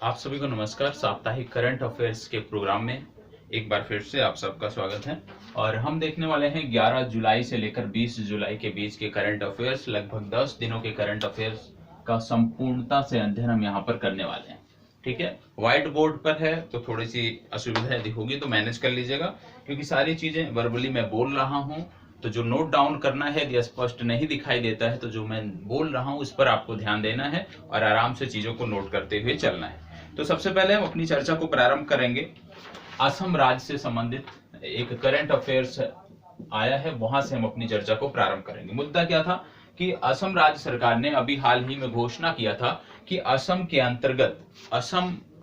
आप सभी को नमस्कार। साप्ताहिक करंट अफेयर्स के प्रोग्राम में एक बार फिर से आप सबका स्वागत है। और हम देखने वाले हैं 11 जुलाई से लेकर 20 जुलाई के बीच के करंट अफेयर्स। लगभग 10 दिनों के करंट अफेयर्स का संपूर्णता से अध्ययन हम यहाँ पर करने वाले हैं। ठीक है, व्हाइट बोर्ड पर है तो थोड़ी सी असुविधा यदि होगी तो मैनेज कर लीजिएगा, क्योंकि सारी चीजें वर्बली मैं बोल रहा हूँ। तो जो नोट डाउन करना है, यदि स्पष्ट नहीं दिखाई देता है तो जो मैं बोल रहा हूँ उस पर आपको ध्यान देना है और आराम से चीजों को नोट करते हुए चलना है। तो सबसे पहले हम अपनी चर्चा को प्रारंभ करेंगे। असम राज्य से संबंधित एक करंट अफेयर्स आया है, वहां से हम अपनी चर्चा को प्रारंभ करेंगे। मुद्दा क्या था कि असम राज्य सरकार ने अभी हाल ही में घोषणा किया था कि असम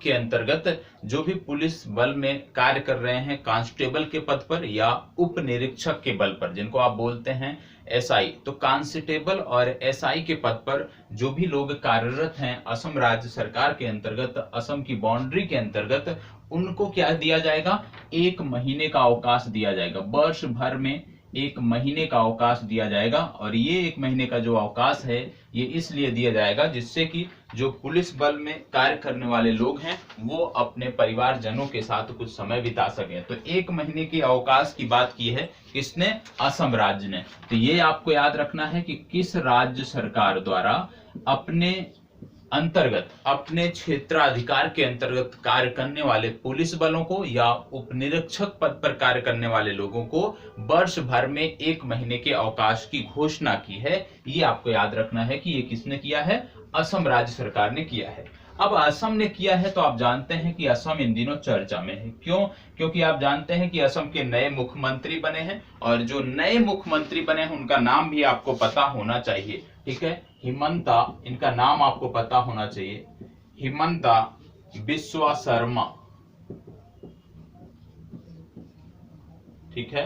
के अंतर्गत जो भी पुलिस बल में कार्य कर रहे हैं, कांस्टेबल के पद पर या उप निरीक्षक के बल पर, जिनको आप बोलते हैं एसआई, तो कांस्टेबल और एसआई के पद पर जो भी लोग कार्यरत हैं असम राज्य सरकार के अंतर्गत, असम की बाउंड्री के अंतर्गत, उनको क्या दिया जाएगा? 1 महीने का अवकाश दिया जाएगा। वर्ष भर में 1 महीने का अवकाश दिया जाएगा। और ये 1 महीने का जो अवकाश है ये इसलिए दिया जाएगा जिससे कि जो पुलिस बल में कार्य करने वाले लोग हैं वो अपने परिवारजनों के साथ कुछ समय बिता सके। तो 1 महीने के अवकाश की बात की है किसने? असम राज्य ने। तो ये आपको याद रखना है कि किस राज्य सरकार द्वारा अपने अंतर्गत, अपने क्षेत्राधिकार के अंतर्गत कार्य करने वाले पुलिस बलों को या उप निरीक्षक पद पर कार्य करने वाले लोगों को वर्ष भर में 1 महीने के अवकाश की घोषणा की है। ये आपको याद रखना है कि ये किसने किया है? असम राज्य सरकार ने किया है। अब असम ने किया है तो आप जानते हैं कि असम इन दिनों चर्चा में है। क्यों? क्योंकि आप जानते हैं कि असम के नए मुख्यमंत्री बने हैं, और जो नए मुख्यमंत्री बने हैं उनका नाम भी आपको पता होना चाहिए। ठीक है, हिमंता, इनका नाम आपको पता होना चाहिए, हिमंता बिस्वा शर्मा। ठीक है,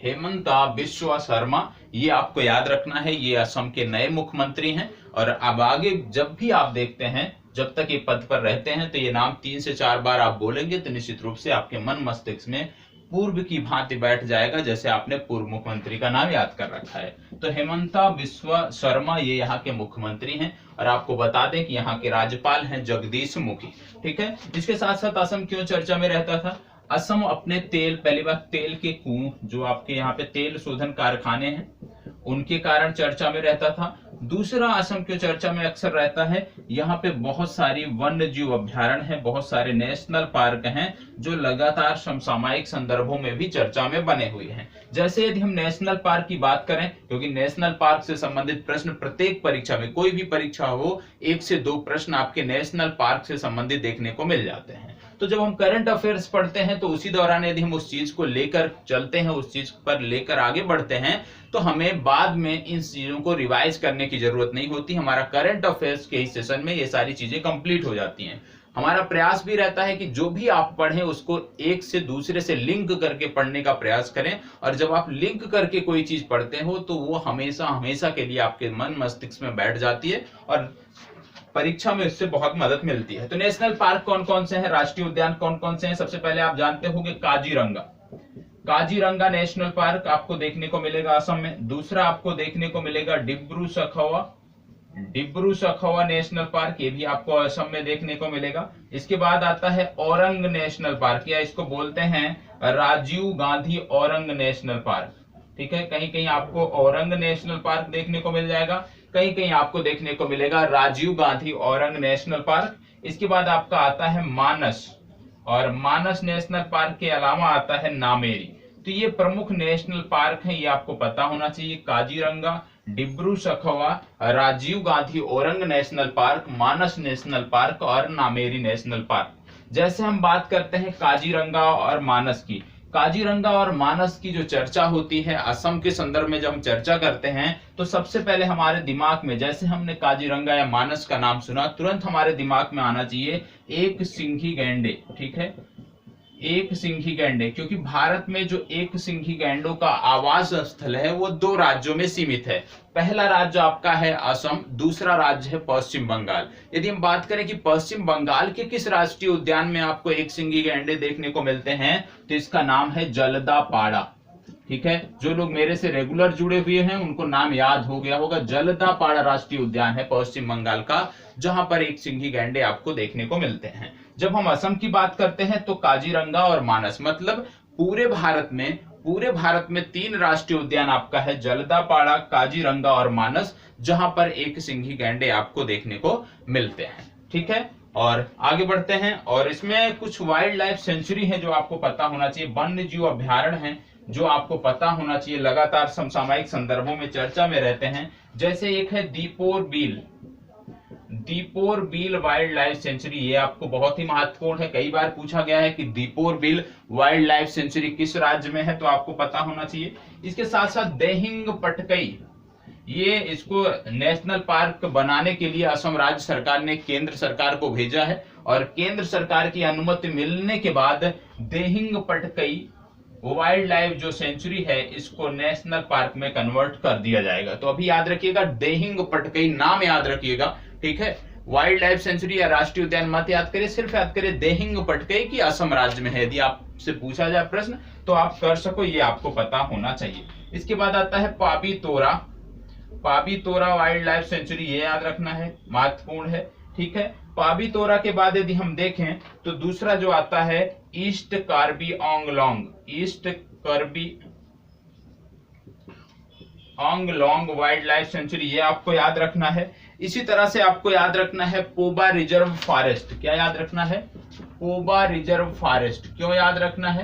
हेमंता बिस्वा शर्मा, ये आपको याद रखना है। ये असम के नए मुख्यमंत्री हैं। और अब आगे जब भी आप देखते हैं, जब तक ये पद पर रहते हैं, तो ये नाम 3 से 4 बार आप बोलेंगे तो निश्चित रूप से आपके मन मस्तिष्क में पूर्व की भांति बैठ जाएगा, जैसे आपने पूर्व मुख्यमंत्री का नाम याद कर रखा है। तो हेमंता बिस्वा शर्मा ये यहाँ के मुख्यमंत्री हैं। और आपको बता दें कि यहाँ के राज्यपाल हैं जगदीश मुखी। ठीक है, इसके साथ साथ असम क्यों चर्चा में रहता था? असम अपने तेल, पहली बात तेल के कुओं, जो आपके यहाँ पे तेल शोधन कारखाने हैं, उनके कारण चर्चा में रहता था। दूसरा, असम क्यों चर्चा में अक्सर रहता है? यहाँ पे बहुत सारी वन्य जीव अभ्यारण्य है, बहुत सारे नेशनल पार्क हैं जो लगातार समसामयिक संदर्भों में भी चर्चा में बने हुए हैं। जैसे यदि हम नेशनल पार्क की बात करें, क्योंकि नेशनल पार्क से संबंधित प्रश्न प्रत्येक परीक्षा में, कोई भी परीक्षा हो, 1 से 2 प्रश्न आपके नेशनल पार्क से संबंधित देखने को मिल जाते हैं। तो जब हम करंट अफेयर्स पढ़ते हैं तो उसी दौरान यदि हम उस चीज को लेकर चलते हैं, उस चीज पर लेकर आगे बढ़ते हैं, तो हमें बाद में इन चीजों को रिवाइज करने की जरूरत नहीं होती। हमारा करंट अफेयर्स के इस सेशन में ये सारी चीजें कंप्लीट हो जाती हैं। हमारा प्रयास भी रहता है कि जो भी आप पढ़ें उसको एक से दूसरे से लिंक करके पढ़ने का प्रयास करें। और जब आप लिंक करके कोई चीज पढ़ते हो तो वो हमेशा हमेशा के लिए आपके मन मस्तिष्क में बैठ जाती है और परीक्षा में इससे बहुत मदद मिलती है। तो नेशनल पार्क कौन कौन से हैं, राष्ट्रीय उद्यान कौन कौन से हैं? सबसे पहले आप जानते होंगे काजीरंगा। काजीरंगा नेशनल पार्क आपको देखने को मिलेगा असम में। दूसरा आपको देखने को मिलेगा डिब्रू सखोवा, डिब्रू सखोवा नेशनल पार्क, ये भी आपको असम में देखने को मिलेगा। इसके बाद आता है औरंग नेशनल पार्क, या इसको बोलते हैं राजीव गांधी औरंग नेशनल पार्क। ठीक है, कहीं कहीं आपको औरंग नेशनल पार्क देखने को मिल जाएगा, कहीं कहीं आपको देखने को मिलेगा राजीव गांधी औरंग नेशनल पार्क। इसके बाद आपका आता है मानस, और मानस नेशनल पार्क के अलावा आता है नामेरी। तो ये प्रमुख नेशनल पार्क हैं, ये आपको पता होना चाहिए। काजीरंगा, डिब्रू सखोवा, राजीव गांधी औरंग नेशनल पार्क, मानस नेशनल पार्क और नामेरी नेशनल पार्क। जैसे हम बात करते हैं काजीरंगा और मानस की, काजीरंगा और मानस की जो चर्चा होती है असम के संदर्भ में, जब हम चर्चा करते हैं तो सबसे पहले हमारे दिमाग में, जैसे हमने काजीरंगा या मानस का नाम सुना, तुरंत हमारे दिमाग में आना चाहिए एक सिंघी गैंडे। ठीक है, एक सिंघी गैंडे, क्योंकि भारत में जो एक सिंघी गैंडों का आवास स्थल है वो 2 राज्यों में सीमित है। पहला राज्य आपका है असम, दूसरा राज्य है पश्चिम बंगाल। यदि हम बात करें कि पश्चिम बंगाल के किस राष्ट्रीय उद्यान में आपको एक सिंघी गैंडे देखने को मिलते हैं, तो इसका नाम है जलदापाड़ा। ठीक है, जो लोग मेरे से रेगुलर जुड़े हुए हैं उनको नाम याद हो गया होगा। जलदापाड़ा राष्ट्रीय उद्यान है पश्चिम बंगाल का, जहां पर एक सिंघी गैंडे आपको देखने को मिलते हैं। जब हम असम की बात करते हैं तो काजीरंगा और मानस, मतलब पूरे भारत में 3 राष्ट्रीय उद्यान आपका है, जलदापाड़ा, काजीरंगा और मानस, जहां पर एक सिंघी गैंडे आपको देखने को मिलते हैं। ठीक है, और आगे बढ़ते हैं। और इसमें कुछ वाइल्ड लाइफ सेंचुरी है जो आपको पता होना चाहिए, वन्य जीव अभ्यारण्य है जो आपको पता होना चाहिए, लगातार समसामयिक संदर्भों में चर्चा में रहते हैं। जैसे एक है दीपोर बील वाइल्ड लाइफ सेंचुरी, ये आपको बहुत ही महत्वपूर्ण है। कई बार पूछा गया है कि दीपोर बील वाइल्ड लाइफ सेंचुरी किस राज्य में है, तो आपको पता होना चाहिए। इसके साथ साथ देहिंग पटकई, ये इसको नेशनल पार्क बनाने के लिए असम राज्य सरकार ने केंद्र सरकार को भेजा है, और केंद्र सरकार की अनुमति मिलने के बाद देहिंग पटकई वाइल्ड लाइफ जो सेंचुरी है इसको नेशनल पार्क में कन्वर्ट कर दिया जाएगा। तो अभी याद रखिएगा, देहिंग पटकई नाम याद रखिएगा, ठीक है। वाइल्ड लाइफ सेंचुरी या राष्ट्रीय उद्यान मत याद करिए, सिर्फ याद करिए देहिंग पटकई की असम राज्य में है। यदि आपसे पूछा जाए प्रश्न तो आप कर सको, ये आपको पता होना चाहिए। इसके बाद आता है पाबी तोरा वाइल्ड लाइफ सेंचुरी, ये याद रखना है, महत्वपूर्ण है। ठीक है, पाबी तोरा के बाद यदि हम देखें तो दूसरा जो आता है east Karbi Anglong wild life sanctuary, ये आपको याद रखना है। इसी तरह से आपको याद रखना है पोबा रिजर्व फॉरेस्ट। क्या याद रखना है? पोबा रिजर्व फॉरेस्ट। क्यों याद रखना है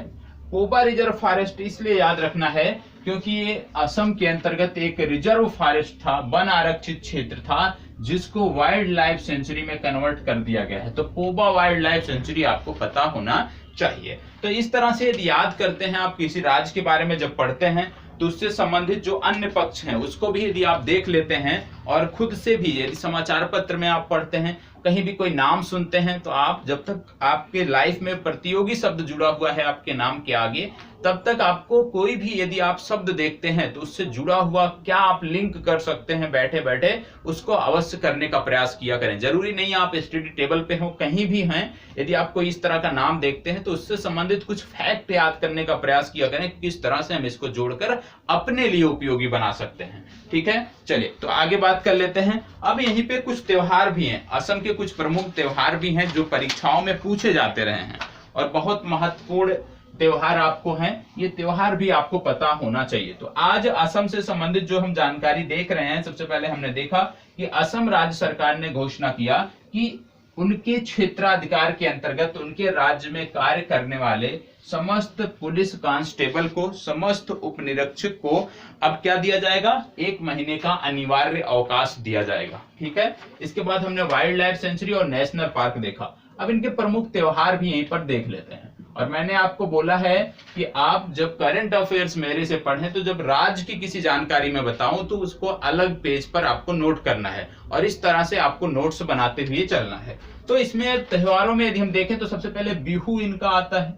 पोबा रिजर्व फॉरेस्ट? इसलिए याद रखना है क्योंकि ये असम के अंतर्गत एक रिजर्व फॉरेस्ट था, वन आरक्षित क्षेत्र था, जिसको वाइल्ड लाइफ सेंचुरी में कन्वर्ट कर दिया गया है। तो पोबा वाइल्ड लाइफ सेंचुरी आपको पता होना चाहिए। तो इस तरह से यदि याद करते हैं आप किसी राज्य के बारे में जब पढ़ते हैं तो उससे संबंधित जो अन्य पक्ष हैं उसको भी यदि आप देख लेते हैं, और खुद से भी यदि समाचार पत्र में आप पढ़ते हैं, कहीं भी कोई नाम सुनते हैं, तो आप जब तक आपके लाइफ में प्रतियोगी शब्द जुड़ा हुआ है आपके नाम के आगे, तब तक आपको कोई भी यदि आप शब्द देखते हैं तो उससे जुड़ा हुआ क्या आप लिंक कर सकते हैं बैठे बैठे, उसको अवश्य करने का प्रयास किया करें। जरूरी नहीं आप स्टडी टेबल पे हो, कहीं भी हैं, यदि आप कोई इस तरह का नाम देखते हैं तो उससे संबंधित कुछ फैक्ट याद करने का प्रयास किया करें, किस तरह से हम इसको जोड़कर अपने लिए उपयोगी बना सकते हैं। ठीक है, चलिए तो आगे बात कर लेते हैं। अब यहीं पे कुछ त्योहार भी हैं, असम के कुछ प्रमुख त्योहार भी हैं जो परीक्षाओं में पूछे जाते रहे हैं, और बहुत महत्वपूर्ण त्योहार आपको हैं, ये त्योहार भी आपको पता होना चाहिए। तो आज असम से संबंधित जो हम जानकारी देख रहे हैं, सबसे पहले हमने देखा कि असम राज्य सरकार ने घोषणा किया कि उनके क्षेत्राधिकार के अंतर्गत उनके राज्य में कार्य करने वाले समस्त पुलिस कांस्टेबल को, समस्त उपनिरीक्षक को अब क्या दिया जाएगा? 1 महीने का अनिवार्य अवकाश दिया जाएगा। ठीक है, इसके बाद हमने वाइल्ड लाइफ सेंचुरी और नेशनल पार्क देखा। अब इनके प्रमुख त्योहार भी यहीं पर देख लेते हैं। और मैंने आपको बोला है कि आप जब करंट अफेयर्स मेरे से पढ़ें तो जब राज्य की किसी जानकारी में बताऊं तो उसको अलग पेज पर आपको नोट करना है, और इस तरह से आपको नोट्स बनाते हुए चलना है। तो इसमें त्योहारों में यदि हम देखें तो सबसे पहले बिहू इनका आता है,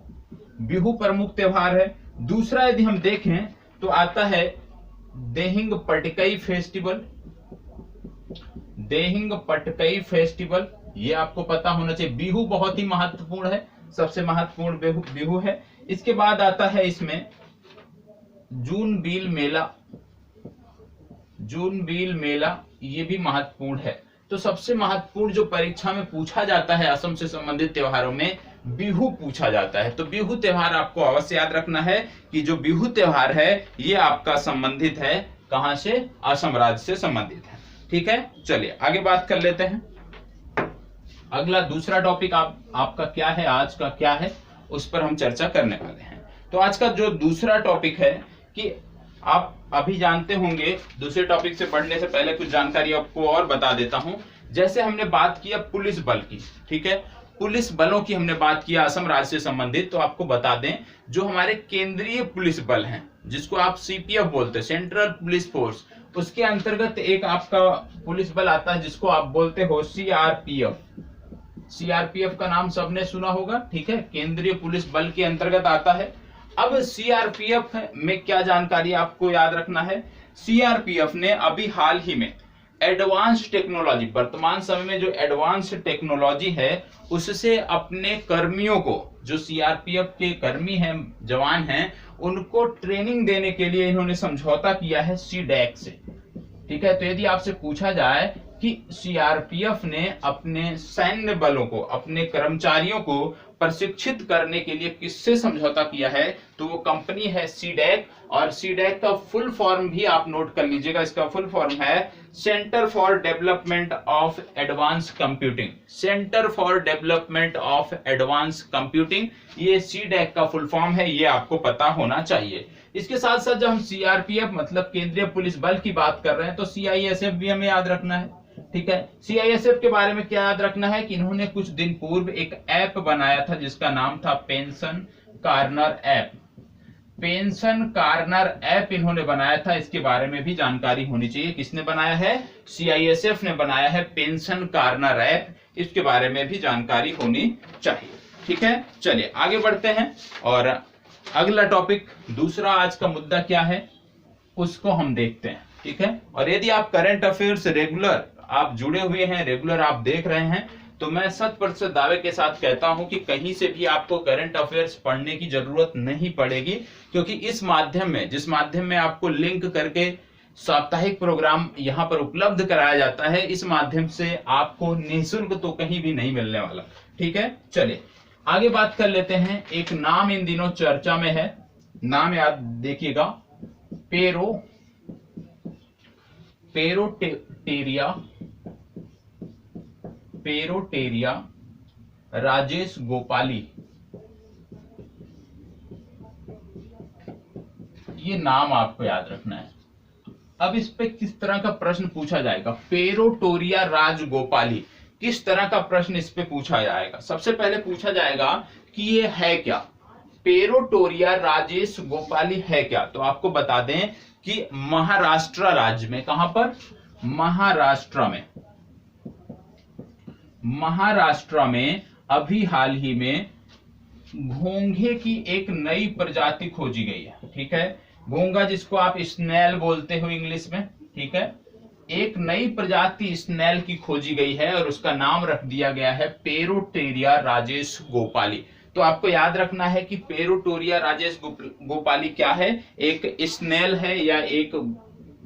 बिहू प्रमुख त्योहार है। दूसरा यदि हम देखें तो आता है देहिंग पटकई फेस्टिवल, ये आपको पता होना चाहिए। बिहू बहुत ही महत्वपूर्ण है, सबसे महत्वपूर्ण बिहू है। इसके बाद आता है इसमें जून बील मेला, ये भी महत्वपूर्ण है। तो सबसे महत्वपूर्ण जो परीक्षा में पूछा जाता है असम से संबंधित त्योहारों में, बिहू पूछा जाता है। तो बिहू त्योहार आपको अवश्य याद रखना है कि जो बिहू त्योहार है ये आपका संबंधित है कहां से? असम राज्य से संबंधित है। ठीक है, चलिए आगे बात कर लेते हैं। अगला दूसरा टॉपिक आपका क्या है, आज का क्या है, उस पर हम चर्चा करने वाले हैं। तो आज का जो दूसरा टॉपिक है कि आप अभी जानते होंगे, दूसरे टॉपिक से बढ़ने से पहले कुछ जानकारी आपको और बता देता हूं। जैसे हमने बात किया पुलिस बल की, ठीक है, पुलिस बलों की हमने बात किया असम राज्य से संबंधित, तो आपको बता दें जो हमारे केंद्रीय पुलिस बल हैं, जिसको आप सीपीएफ बोलते हैं, सेंट्रल पुलिस फोर्स, उसके अंतर्गत एक आपका पुलिस बल आता है जिसको आप बोलते हो सीआरपीएफ। सीआरपीएफ का नाम सबने सुना होगा, ठीक है, केंद्रीय पुलिस बल के अंतर्गत आता है। अब सीआरपीएफ में क्या जानकारी आपको याद रखना है? सीआरपीएफ ने अभी हाल ही में एडवांस टेक्नोलॉजी, वर्तमान समय में जो एडवांस टेक्नोलॉजी है उससे अपने कर्मियों को, जो सीआरपीएफ के कर्मी हैं, जवान हैं, उनको ट्रेनिंग देने के लिए इन्होंने समझौता किया है सीडैक से। ठीक है, तो यदि आपसे पूछा जाए कि सीआरपीएफ ने अपने सैन्य बलों को, अपने कर्मचारियों को प्रशिक्षित करने के लिए किससे समझौता किया है, तो वो कंपनी है सीडैक। और सीडैक का फुल फॉर्म भी आप नोट कर लीजिएगा, इसका फुल फॉर्म है centre for development of advance computing. Centre for development of advance computing, ये सीडैक का फुल फॉर्म है, ये आपको पता होना चाहिए। इसके साथ साथ जब हम सीआरपीएफ मतलब केंद्रीय पुलिस बल की बात कर रहे हैं तो सीआईएसएफ भी हमें याद रखना है। ठीक है, सीआईएसएफ के बारे में क्या याद रखना है कि इन्होंने कुछ दिन पूर्व एक ऐप बनाया था जिसका नाम था pension corner app. Pension corner app इन्होंने बनाया था, इसके बारे में भी जानकारी होनी चाहिए। किसने बनाया है? सीआईएसएफ ने बनाया है पेंशन कॉर्नर ऐप, इसके बारे में भी जानकारी होनी चाहिए। ठीक है, चलिए आगे बढ़ते हैं और अगला टॉपिक, दूसरा आज का मुद्दा क्या है उसको हम देखते हैं। ठीक है, और यदि आप करंट अफेयर्स रेगुलर आप जुड़े हुए हैं, रेगुलर आप देख रहे हैं, तो मैं 100% दावे के साथ कहता हूं कि कहीं से भी आपको करंट अफेयर्स पढ़ने की जरूरत नहीं पड़ेगी, क्योंकि इस माध्यम में, जिस माध्यम में आपको लिंक करके साप्ताहिक प्रोग्राम यहां पर उपलब्ध कराया जाता है, इस माध्यम से आपको निःशुल्क तो कहीं भी नहीं मिलने वाला। ठीक है, चलिए आगे बात कर लेते हैं। एक नाम इन दिनों चर्चा में है, नाम याद देखिएगा, पेरोटेरिया राजेश गोपाली, ये नाम आपको याद रखना है। अब इस पे किस तरह का प्रश्न पूछा जाएगा, पेरोटोरिया राजगोपाली, किस तरह का प्रश्न इस पे पूछा जाएगा? सबसे पहले पूछा जाएगा कि ये है क्या, पेरोटोरिया राजेश गोपाली है क्या? तो आपको बता दें कि महाराष्ट्र राज्य में, कहां पर? महाराष्ट्र में अभी हाल ही में घोंघे की एक नई प्रजाति खोजी गई है। ठीक है, घोंघा जिसको आप स्नेल बोलते हो इंग्लिश में। ठीक है, एक नई प्रजाति स्नेल की खोजी गई है और उसका नाम रख दिया गया है पेरोटेरिया राजेश गोपाली। तो आपको याद रखना है कि पेरोटोरिया राजेश गोपाली क्या है, एक स्नेल है या एक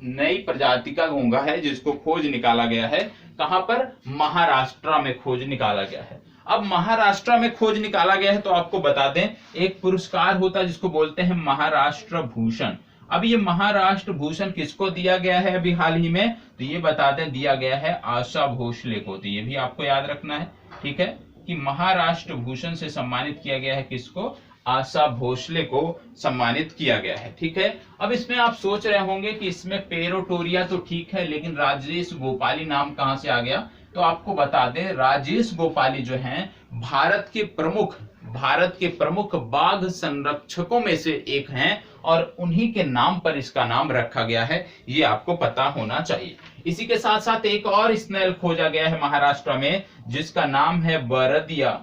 नई प्रजाति का घोंघा है जिसको खोज निकाला गया है। कहां पर? महाराष्ट्र में खोज निकाला गया है। अब महाराष्ट्र में खोज निकाला गया है तो आपको बता दें एक पुरस्कार होता है जिसको बोलते हैं महाराष्ट्र भूषण। अब ये महाराष्ट्र भूषण किसको दिया गया है अभी हाल ही में? तो ये बता दें दिया गया है आशा भोसले को। तो ये भी आपको याद रखना है। ठीक है, कि महाराष्ट्र भूषण से सम्मानित किया गया है किसको? आशा भोसले को सम्मानित किया गया है। ठीक है, अब इसमें आप सोच रहे होंगे कि इसमें पेरोटोरिया तो ठीक है, लेकिन राजेश गोपाली नाम कहां से आ गया? तो आपको बता दें राजेश गोपाली जो हैं भारत के प्रमुख बाघ संरक्षकों में से एक हैं और उन्हीं के नाम पर इसका नाम रखा गया है, ये आपको पता होना चाहिए। इसी के साथ साथ एक और स्नेल खोजा गया है महाराष्ट्र में जिसका नाम है वरदिया।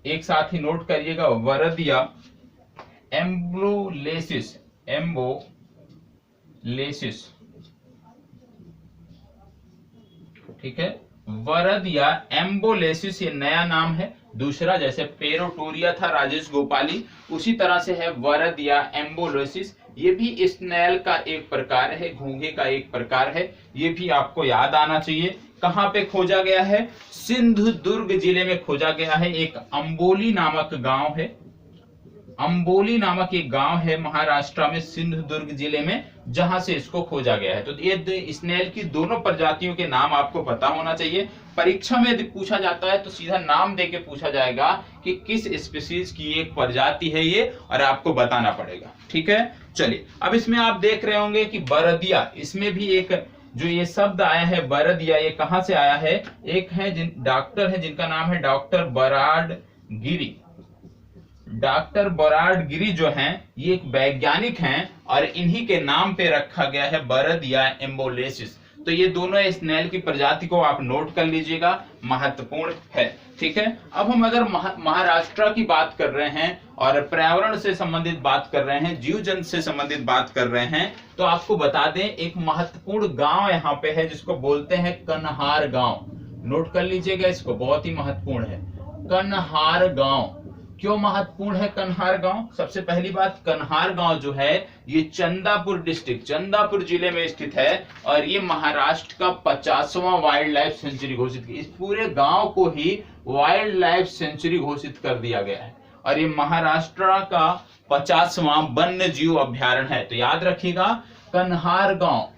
एक साथ ही नोट करिएगा, वरदिया एम्बोलेसिस। ठीक है, वरदिया एम्बोलेसिस ये नया नाम है। दूसरा जैसे पेरोटोरिया था राजेश गोपाली, उसी तरह से है वरदिया एम्बोलेसिस, ये भी स्नेल का एक प्रकार है, घोंघे का एक प्रकार है। ये भी आपको याद आना चाहिए। कहां पे खोजा गया है? सिंधुदुर्ग जिले में खोजा गया है। एक अंबोली नामक गांव है, अंबोली नामक एक गांव है महाराष्ट्र में सिंधुदुर्ग जिले में, जहां से इसको खोजा गया है। तो ये स्नेल की दोनों प्रजातियों के नाम आपको पता होना चाहिए। परीक्षा में यदि पूछा जाता है तो सीधा नाम देके पूछा जाएगा कि किस स्पीशीज की एक प्रजाति है ये, और आपको बताना पड़ेगा। ठीक है, चलिए अब इसमें आप देख रहे होंगे कि बरदिया, इसमें भी एक जो ये शब्द आया है बरदिया, ये कहां से आया है? एक है डॉक्टर है जिनका नाम है डॉक्टर बराड गिरी। डॉक्टर बराड गिरी जो हैं ये एक वैज्ञानिक हैं और इन्हीं के नाम पे रखा गया है वरदिया एम्बोलेसिस। तो ये दोनों स्नेल की प्रजाति को आप नोट कर लीजिएगा, महत्वपूर्ण है। ठीक है, अब हम अगर महाराष्ट्र की बात कर रहे हैं और पर्यावरण से संबंधित बात कर रहे हैं, जीव जंतु से संबंधित बात कर रहे हैं, तो आपको बता दें एक महत्वपूर्ण गांव यहाँ पे है जिसको बोलते हैं कन्हार गांव। नोट कर लीजिएगा इसको, बहुत ही महत्वपूर्ण है कन्हार गांव। क्यों महत्वपूर्ण है कन्हार गांव? सबसे पहली बात, कन्हार गांव जो है ये चंदापुर डिस्ट्रिक्ट, चंदापुर जिले में स्थित है और ये महाराष्ट्र का 50वां वाइल्ड लाइफ सेंचुरी घोषित किया। इस पूरे गांव को ही वाइल्ड लाइफ सेंचुरी घोषित कर दिया गया है और ये महाराष्ट्र का 50वां वन्य जीव अभ्यारण्य है। तो याद रखिएगा कन्हार गांव,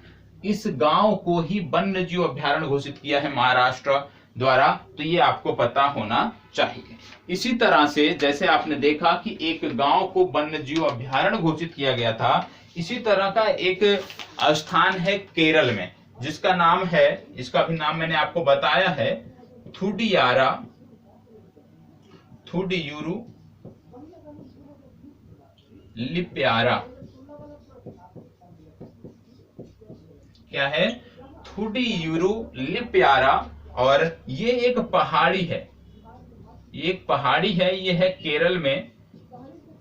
इस गांव को ही वन्य जीव अभ्यारण्य घोषित किया है महाराष्ट्र द्वारा, तो ये आपको पता होना चाहिए। इसी तरह से जैसे आपने देखा कि एक गांव को वन्य जीव अभ्यारण्य घोषित किया गया था, इसी तरह का एक स्थान है केरल में जिसका नाम है, इसका भी नाम मैंने आपको बताया है, थुडियारा, थुडियूरू लिप्यारा। क्या है? थुडियूरू लिप्यारा। और ये एक पहाड़ी है, ये एक पहाड़ी है, ये है केरल में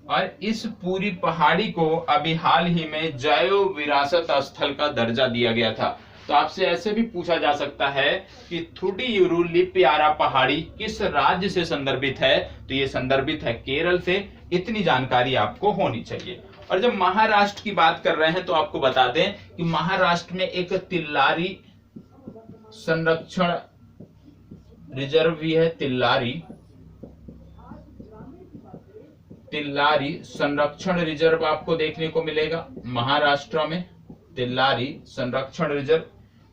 और इस पूरी पहाड़ी को अभी हाल ही में जैव विरासत स्थल का दर्जा दिया गया था। तो आपसे ऐसे भी पूछा जा सकता है कि थुडियूरू लिप्यारा पहाड़ी किस राज्य से संदर्भित है? तो ये संदर्भित है केरल से। इतनी जानकारी आपको होनी चाहिए। और जब महाराष्ट्र की बात कर रहे हैं तो आपको बता दें कि महाराष्ट्र में एक तिल्लारी संरक्षण रिजर्व भी है, तिल्लारी संरक्षण रिजर्व आपको देखने को मिलेगा महाराष्ट्र में, तिल्लारी संरक्षण रिजर्व।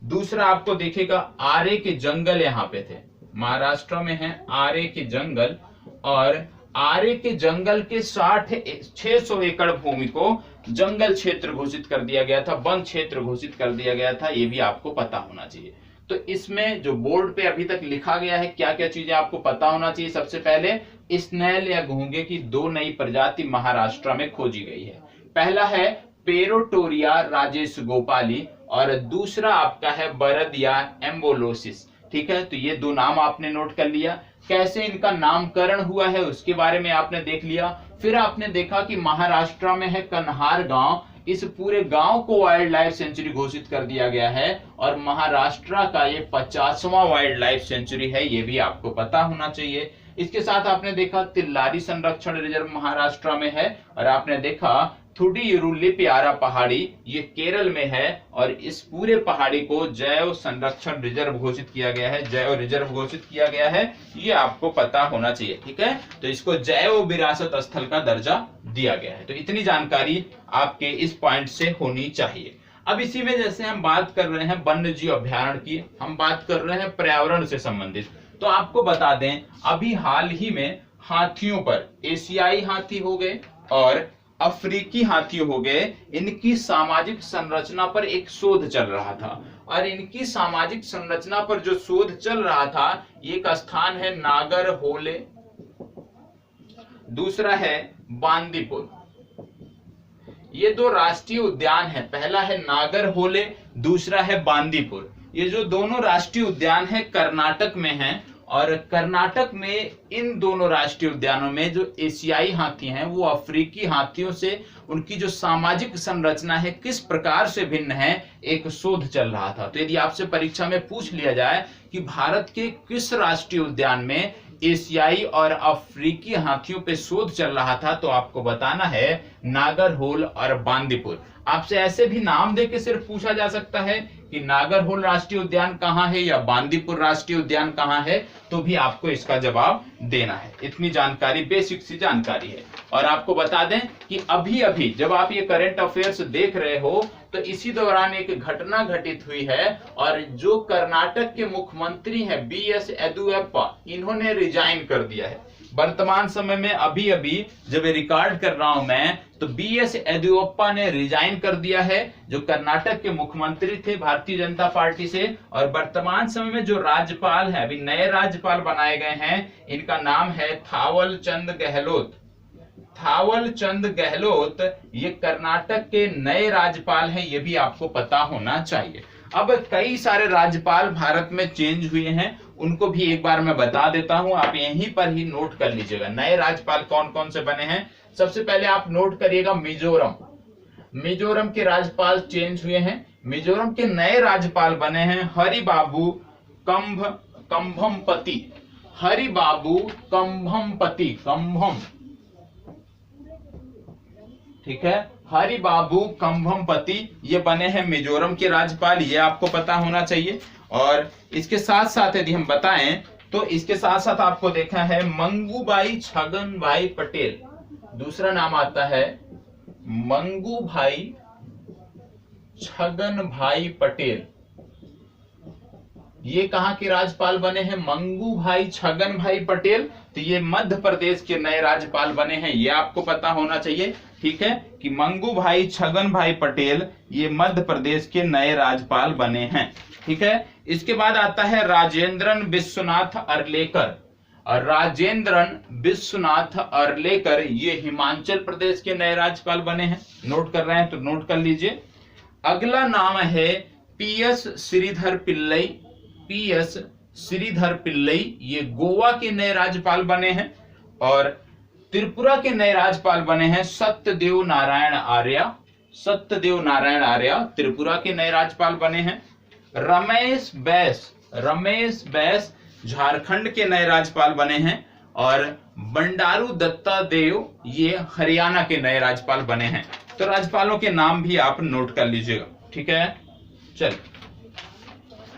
दूसरा आपको देखेगा आरे के जंगल यहाँ पे थे, महाराष्ट्र में है आरे के जंगल और आरे के जंगल के 600 एकड़ भूमि को जंगल क्षेत्र घोषित कर दिया गया था, वन क्षेत्र घोषित कर दिया गया था, ये भी आपको पता होना चाहिए। तो इसमें जो बोर्ड पे अभी तक लिखा गया है क्या क्या चीजें आपको पता होना चाहिए। सबसे पहले स्नेल या घोंघे की 2 नई प्रजाति महाराष्ट्र में खोजी गई है। पहला है पेरोटोरिया राजेश गोपाली और दूसरा आपका है बरदिया एम्बोलोसिस। ठीक है, तो ये 2 नाम आपने नोट कर लिया। कैसे इनका नामकरण हुआ है उसके बारे में आपने देख लिया। फिर आपने देखा कि महाराष्ट्र में है कन्हार गांव, इस पूरे गांव को वाइल्ड लाइफ सेंचुरी घोषित कर दिया गया है और महाराष्ट्र का ये 50वां वाइल्ड लाइफ सेंचुरी है, ये भी आपको पता होना चाहिए। इसके साथ आपने देखा तिल्लारी संरक्षण रिजर्व महाराष्ट्र में है और आपने देखा थुडियूरू लिप्यारा पहाड़ी ये केरल में है और इस पूरे पहाड़ी को जैव संरक्षण रिजर्व घोषित किया गया है, जैव रिजर्व घोषित किया गया है, ये आपको पता होना चाहिए। ठीक है, तो इसको जैव विरासत स्थल का दर्जा दिया गया है। तो इतनी जानकारी आपके इस पॉइंट से होनी चाहिए। अब इसी में जैसे हम बात कर रहे हैं वन्य जीव अभ्यारण्य की, हम बात कर रहे हैं पर्यावरण से संबंधित, तो आपको बता दें अभी हाल ही में हाथियों पर, एशियाई हाथी हो गए और अफ्रीकी हाथी हो गए, इनकी सामाजिक संरचना पर एक शोध चल रहा था और इनकी सामाजिक संरचना पर जो शोध चल रहा था, एक स्थान है नागरहोले, दूसरा है बांदीपुर। ये 2 राष्ट्रीय उद्यान है, पहला है नागरहोले, दूसरा है बांदीपुर। ये जो दोनों राष्ट्रीय उद्यान है कर्नाटक में हैं और कर्नाटक में इन दोनों राष्ट्रीय उद्यानों में जो एशियाई हाथी हैं वो अफ्रीकी हाथियों से उनकी जो सामाजिक संरचना है किस प्रकार से भिन्न है, एक शोध चल रहा था। तो यदि आपसे परीक्षा में पूछ लिया जाए कि भारत के किस राष्ट्रीय उद्यान में एशियाई और अफ्रीकी हाथियों पे शोध चल रहा था, तो आपको बताना है नागरहोल और बांदीपुर। आपसे ऐसे भी नाम देके सिर्फ पूछा जा सकता है कि नागरहोल राष्ट्रीय उद्यान कहाँ है या बांदीपुर राष्ट्रीय उद्यान कहाँ है, तो भी आपको इसका जवाब देना है। इतनी जानकारी, बेसिक सी जानकारी है। और आपको बता दें कि अभी अभी जब आप ये करंट अफेयर्स देख रहे हो तो इसी दौरान एक घटना घटित हुई है और जो कर्नाटक के मुख्यमंत्री हैं बीएस येदियुरप्पा, इन्होंने रिजाइन कर दिया है। वर्तमान समय में अभी अभी जब रिकॉर्ड कर रहा हूं मैं, तो बीएस येदियुरप्पा ने रिजाइन कर दिया है, जो कर्नाटक के मुख्यमंत्री थे भारतीय जनता पार्टी से। और वर्तमान समय में जो राज्यपाल है, अभी नए राज्यपाल बनाए गए हैं, इनका नाम है थावल चंद गहलोत। थावल चंद गहलोत ये कर्नाटक के नए राज्यपाल हैं, ये भी आपको पता होना चाहिए। अब कई सारे राज्यपाल भारत में चेंज हुए हैं, उनको भी एक बार मैं बता देता हूं, आप यहीं पर ही नोट कर लीजिएगा। नए राज्यपाल कौन कौन से बने हैं, सबसे पहले आप नोट करिएगा मिजोरम। मिजोरम के राज्यपाल चेंज हुए हैं। मिजोरम के नए राज्यपाल बने हैं हरिबाबू कंभमपति। हरिबाबू कंभमपति, कंभम, ठीक है, हरिबाबू कंभमपति ये बने हैं मिजोरम के राज्यपाल, ये आपको पता होना चाहिए। और इसके साथ साथ यदि हम बताएं तो इसके साथ साथ आपको देखा है मंगूभाई छगनभाई पटेल, दूसरा नाम आता है मंगूभाई छगनभाई पटेल। ये कहां के राज्यपाल बने हैं, मंगूभाई छगनभाई पटेल, तो ये मध्य प्रदेश के नए राज्यपाल बने हैं, ये आपको पता होना चाहिए, ठीक है, कि मंगूभाई छगनभाई पटेल ये मध्य प्रदेश के नए राज्यपाल बने हैं, ठीक है। इसके बाद आता है राजेंद्रन विश्वनाथ अर्लेकर, और राजेंद्रन विश्वनाथ अर्लेकर ये हिमाचल प्रदेश के नए राज्यपाल बने हैं। नोट कर रहे हैं तो नोट कर लीजिए। अगला नाम है पीएस श्रीधर पिल्लई। पीएस श्रीधर पिल्लई ये गोवा के नए राज्यपाल बने हैं। और त्रिपुरा के नए राज्यपाल बने हैं सत्यदेव नारायण आर्य। सत्यदेव नारायण आर्य त्रिपुरा के नए राज्यपाल बने हैं। रमेश बैस, रमेश बैस झारखंड के नए राज्यपाल बने हैं। और बंडारू दत्तादेव ये हरियाणा के नए राज्यपाल बने हैं। तो राज्यपालों के नाम भी आप नोट कर लीजिएगा, ठीक है। चल,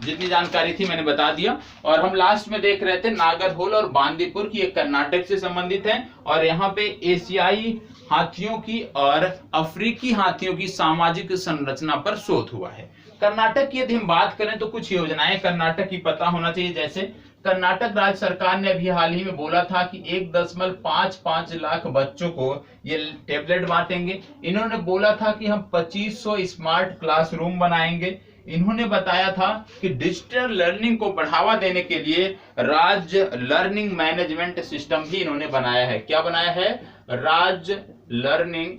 जितनी जानकारी थी मैंने बता दिया। और हम लास्ट में देख रहे थे नागरहोल और बांदीपुर की, एक कर्नाटक से संबंधित है। और यहाँ पे एशियाई हाथियों की और अफ्रीकी हाथियों की सामाजिक संरचना पर शोध हुआ है। कर्नाटक की यदि हम बात करें तो कुछ योजनाएं कर्नाटक की पता होना चाहिए। जैसे कर्नाटक राज्य सरकार ने अभी हाल ही में बोला था कि 1.55 लाख बच्चों को ये टेबलेट बांटेंगे। इन्होंने बोला था कि हम 2500 स्मार्ट क्लासरूम बनाएंगे। इन्होंने बताया था कि डिजिटल लर्निंग को बढ़ावा देने के लिए राज्य लर्निंग मैनेजमेंट सिस्टम भी इन्होंने बनाया है। क्या बनाया है, राज्य लर्निंग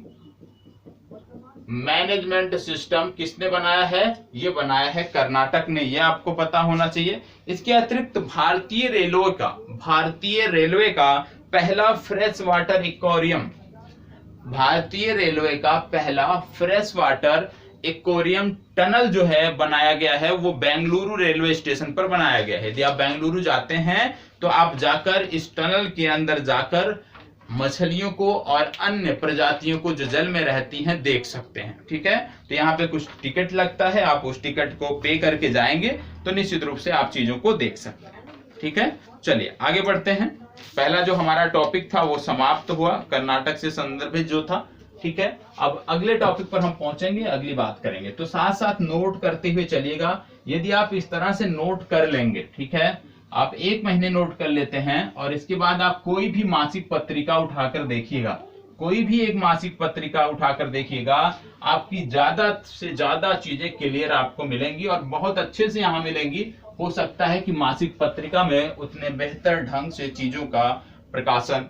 मैनेजमेंट सिस्टम किसने बनाया है, ये बनाया है कर्नाटक ने, ये आपको पता होना चाहिए। इसके अतिरिक्त भारतीय रेलवे का पहला फ्रेश वाटर एक्वेरियम, भारतीय रेलवे का पहला फ्रेश वाटर एक्वेरियम टनल जो है बनाया गया है, वो बेंगलुरु रेलवे स्टेशन पर बनाया गया है। यदि आप बेंगलुरु जाते हैं तो आप जाकर इस टनल के अंदर जाकर मछलियों को और अन्य प्रजातियों को जो जल में रहती हैं देख सकते हैं, ठीक है। तो यहाँ पे कुछ टिकट लगता है, आप उस टिकट को पे करके जाएंगे तो निश्चित रूप से आप चीजों को देख सकते हैं, ठीक है। चलिए आगे बढ़ते हैं। पहला जो हमारा टॉपिक था वो समाप्त हुआ, कर्नाटक से संदर्भित जो था, ठीक है। अब अगले टॉपिक पर हम पहुंचेंगे, अगली बात करेंगे। तो साथ साथ नोट करते हुए चलिएगा। यदि आप इस तरह से नोट कर लेंगे, ठीक है, आप 1 महीने नोट कर लेते हैं और इसके बाद आप कोई भी मासिक पत्रिका उठाकर देखिएगा, कोई भी एक मासिक पत्रिका उठाकर देखिएगा, आपकी ज्यादा से ज्यादा चीजें क्लियर आपको मिलेंगी और बहुत अच्छे से यहाँ मिलेंगी। हो सकता है कि मासिक पत्रिका में उतने बेहतर ढंग से चीजों का प्रकाशन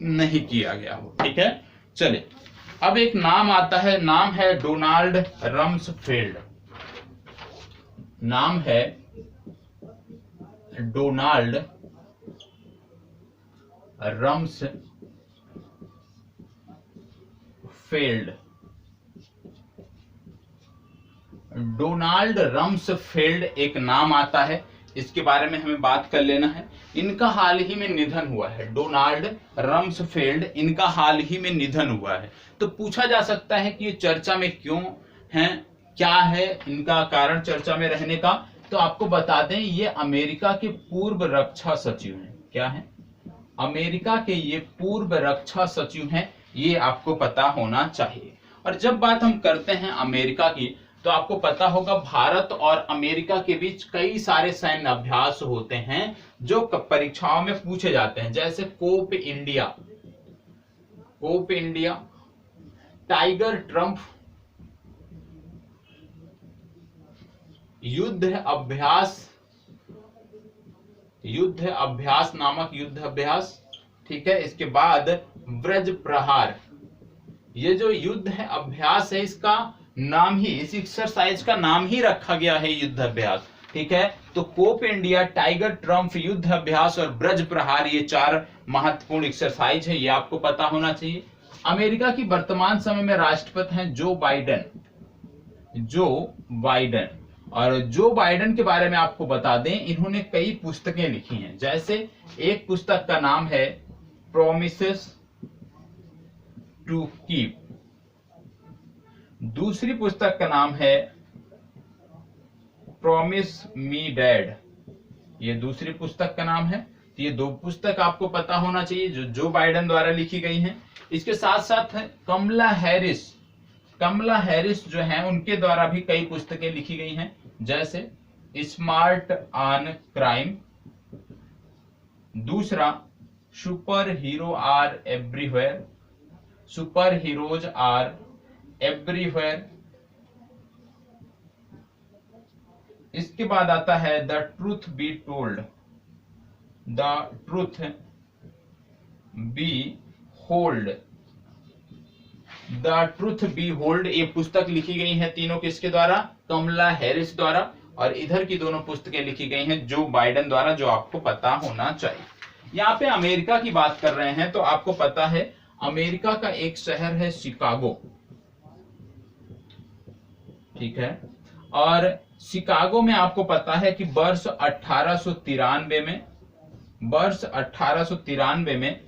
नहीं किया गया हो, ठीक है। चलिए अब एक नाम आता है, नाम है डोनाल्ड रम्सफेल्ड। नाम है डोनाल्ड रम्सफेल्ड। डोनाल्ड रम्सफेल्ड एक नाम आता है, इसके बारे में हमें बात कर लेना है। इनका हाल ही में निधन हुआ है, डोनाल्ड रम्सफेल्ड, इनका हाल ही में निधन हुआ है। तो पूछा जा सकता है कि ये चर्चा में क्यों हैं, क्या है इनका कारण चर्चा में रहने का। तो आपको बता दें ये अमेरिका के पूर्व रक्षा सचिव हैं। क्या है, अमेरिका के ये पूर्व रक्षा सचिव हैं, ये आपको पता होना चाहिए। और जब बात हम करते हैं अमेरिका की तो आपको पता होगा भारत और अमेरिका के बीच कई सारे सैन्य अभ्यास होते हैं जो परीक्षाओं में पूछे जाते हैं। जैसे कोप इंडिया, टाइगर ट्रंप, युद्ध अभ्यास नामक युद्ध अभ्यास, ठीक है। इसके बाद ब्रज प्रहार, ये जो युद्ध है अभ्यास है इसका नाम ही, इस एक्सरसाइज का नाम ही रखा गया है युद्ध अभ्यास। ठीक है, तो कोप इंडिया, टाइगर ट्रम्प, युद्ध अभ्यास और ब्रज प्रहार, ये 4 महत्वपूर्ण एक्सरसाइज है, ये आपको पता होना चाहिए। अमेरिका की वर्तमान समय में राष्ट्रपति हैं जो बाइडेन। और जो बाइडेन के बारे में आपको बता दें, इन्होंने कई पुस्तकें लिखी हैं। जैसे एक पुस्तक का नाम है प्रोमिसेस टू कीप, दूसरी पुस्तक का नाम है प्रॉमिस मी डैड, ये दूसरी पुस्तक का नाम है। तो ये 2 पुस्तक आपको पता होना चाहिए जो बाइडेन द्वारा लिखी गई हैं। इसके साथ साथ कमला हैरिस जो हैं, उनके द्वारा भी कई पुस्तकें लिखी गई हैं। जैसे स्मार्ट ऑन क्राइम, दूसरा सुपर हीरोज आर एवरीवेयर, इसके बाद आता है द ट्रूथ बी होल्ड, ये पुस्तक लिखी गई है तीनों किसके द्वारा? कमला हैरिस द्वारा। और इधर की दोनों पुस्तकें लिखी गई हैं जो बाइडेन द्वारा, जो आपको पता होना चाहिए। यहाँ पे अमेरिका की बात कर रहे हैं तो आपको पता है अमेरिका का एक शहर है शिकागो। ठीक है, और शिकागो में आपको पता है कि वर्ष 1893 में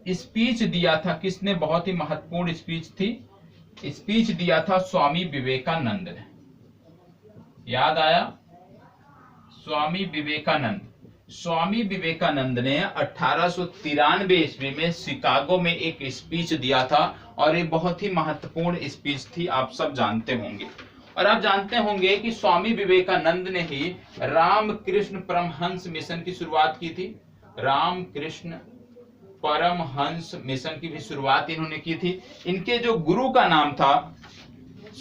स्पीच दिया था किसने? बहुत ही महत्वपूर्ण स्पीच थी। स्पीच दिया था स्वामी विवेकानंद ने। याद आया? स्वामी विवेकानंद ने 1893 ईस्वी में शिकागो में एक स्पीच दिया था, और ये बहुत ही महत्वपूर्ण स्पीच थी, आप सब जानते होंगे। और आप जानते होंगे कि स्वामी विवेकानंद ने ही रामकृष्ण परमहंस मिशन की शुरुआत की थी। रामकृष्ण परमहंस मिशन की भी शुरुआत इन्होंने की थी। इनके जो गुरु का नाम था,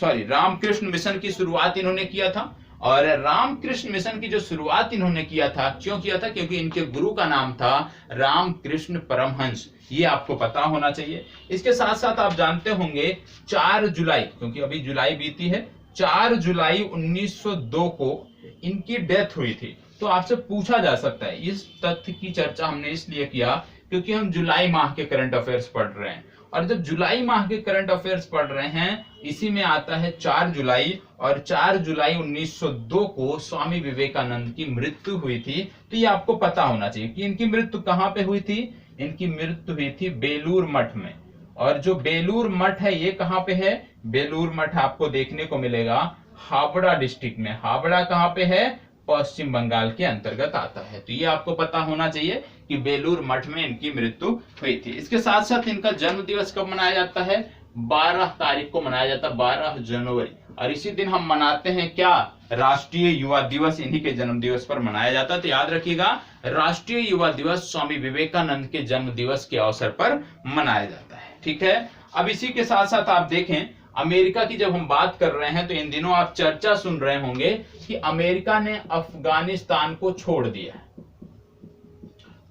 रामकृष्ण मिशन की शुरुआत इन्होंने किया था। और रामकृष्ण मिशन की जो शुरुआत इन्होंने किया था, क्यों किया था? क्योंकि इनके गुरु का नाम था रामकृष्ण परमहंस, ये आपको पता होना चाहिए। इसके साथ साथ आप जानते होंगे 4 जुलाई, क्योंकि अभी जुलाई बीती है, 4 जुलाई 1902 को इनकी डेथ हुई थी। तो आपसे पूछा जा सकता है, इस तथ्य की चर्चा हमने इसलिए किया क्योंकि हम जुलाई माह के करंट अफेयर्स पढ़ रहे हैं, और जब जुलाई माह के करंट अफेयर्स पढ़ रहे हैं, इसी में आता है 4 जुलाई, और 4 जुलाई 1902 को स्वामी विवेकानंद की मृत्यु हुई थी। तो ये आपको पता होना चाहिए कि इनकी मृत्यु कहाँ पे हुई थी? इनकी मृत्यु हुई थी बेलूर मठ में। और जो बेलूर मठ है, ये कहाँ पे है? बेलूर मठ आपको देखने को मिलेगा हावड़ा डिस्ट्रिक्ट में। हावड़ा कहाँ पे है? पश्चिम बंगाल के अंतर्गत आता है। तो ये आपको पता होना चाहिए कि बेलूर मठ में इनकी मृत्यु हुई थी। इसके साथ साथ इनका जन्म दिवस कब मनाया जाता है? 12 तारीख को मनाया जाता है, 12 जनवरी। और इसी दिन हम मनाते हैं क्या? राष्ट्रीय युवा दिवस, इन्हीं के जन्म दिवस पर मनाया जाता है। तो याद रखिएगा, राष्ट्रीय युवा दिवस स्वामी विवेकानंद के जन्म दिवस के अवसर पर मनाया जाता है। ठीक है, अब इसी के साथ साथ आप देखें, अमेरिका की जब हम बात कर रहे हैं तो इन दिनों आप चर्चा सुन रहे होंगे कि अमेरिका ने अफगानिस्तान को छोड़ दिया है।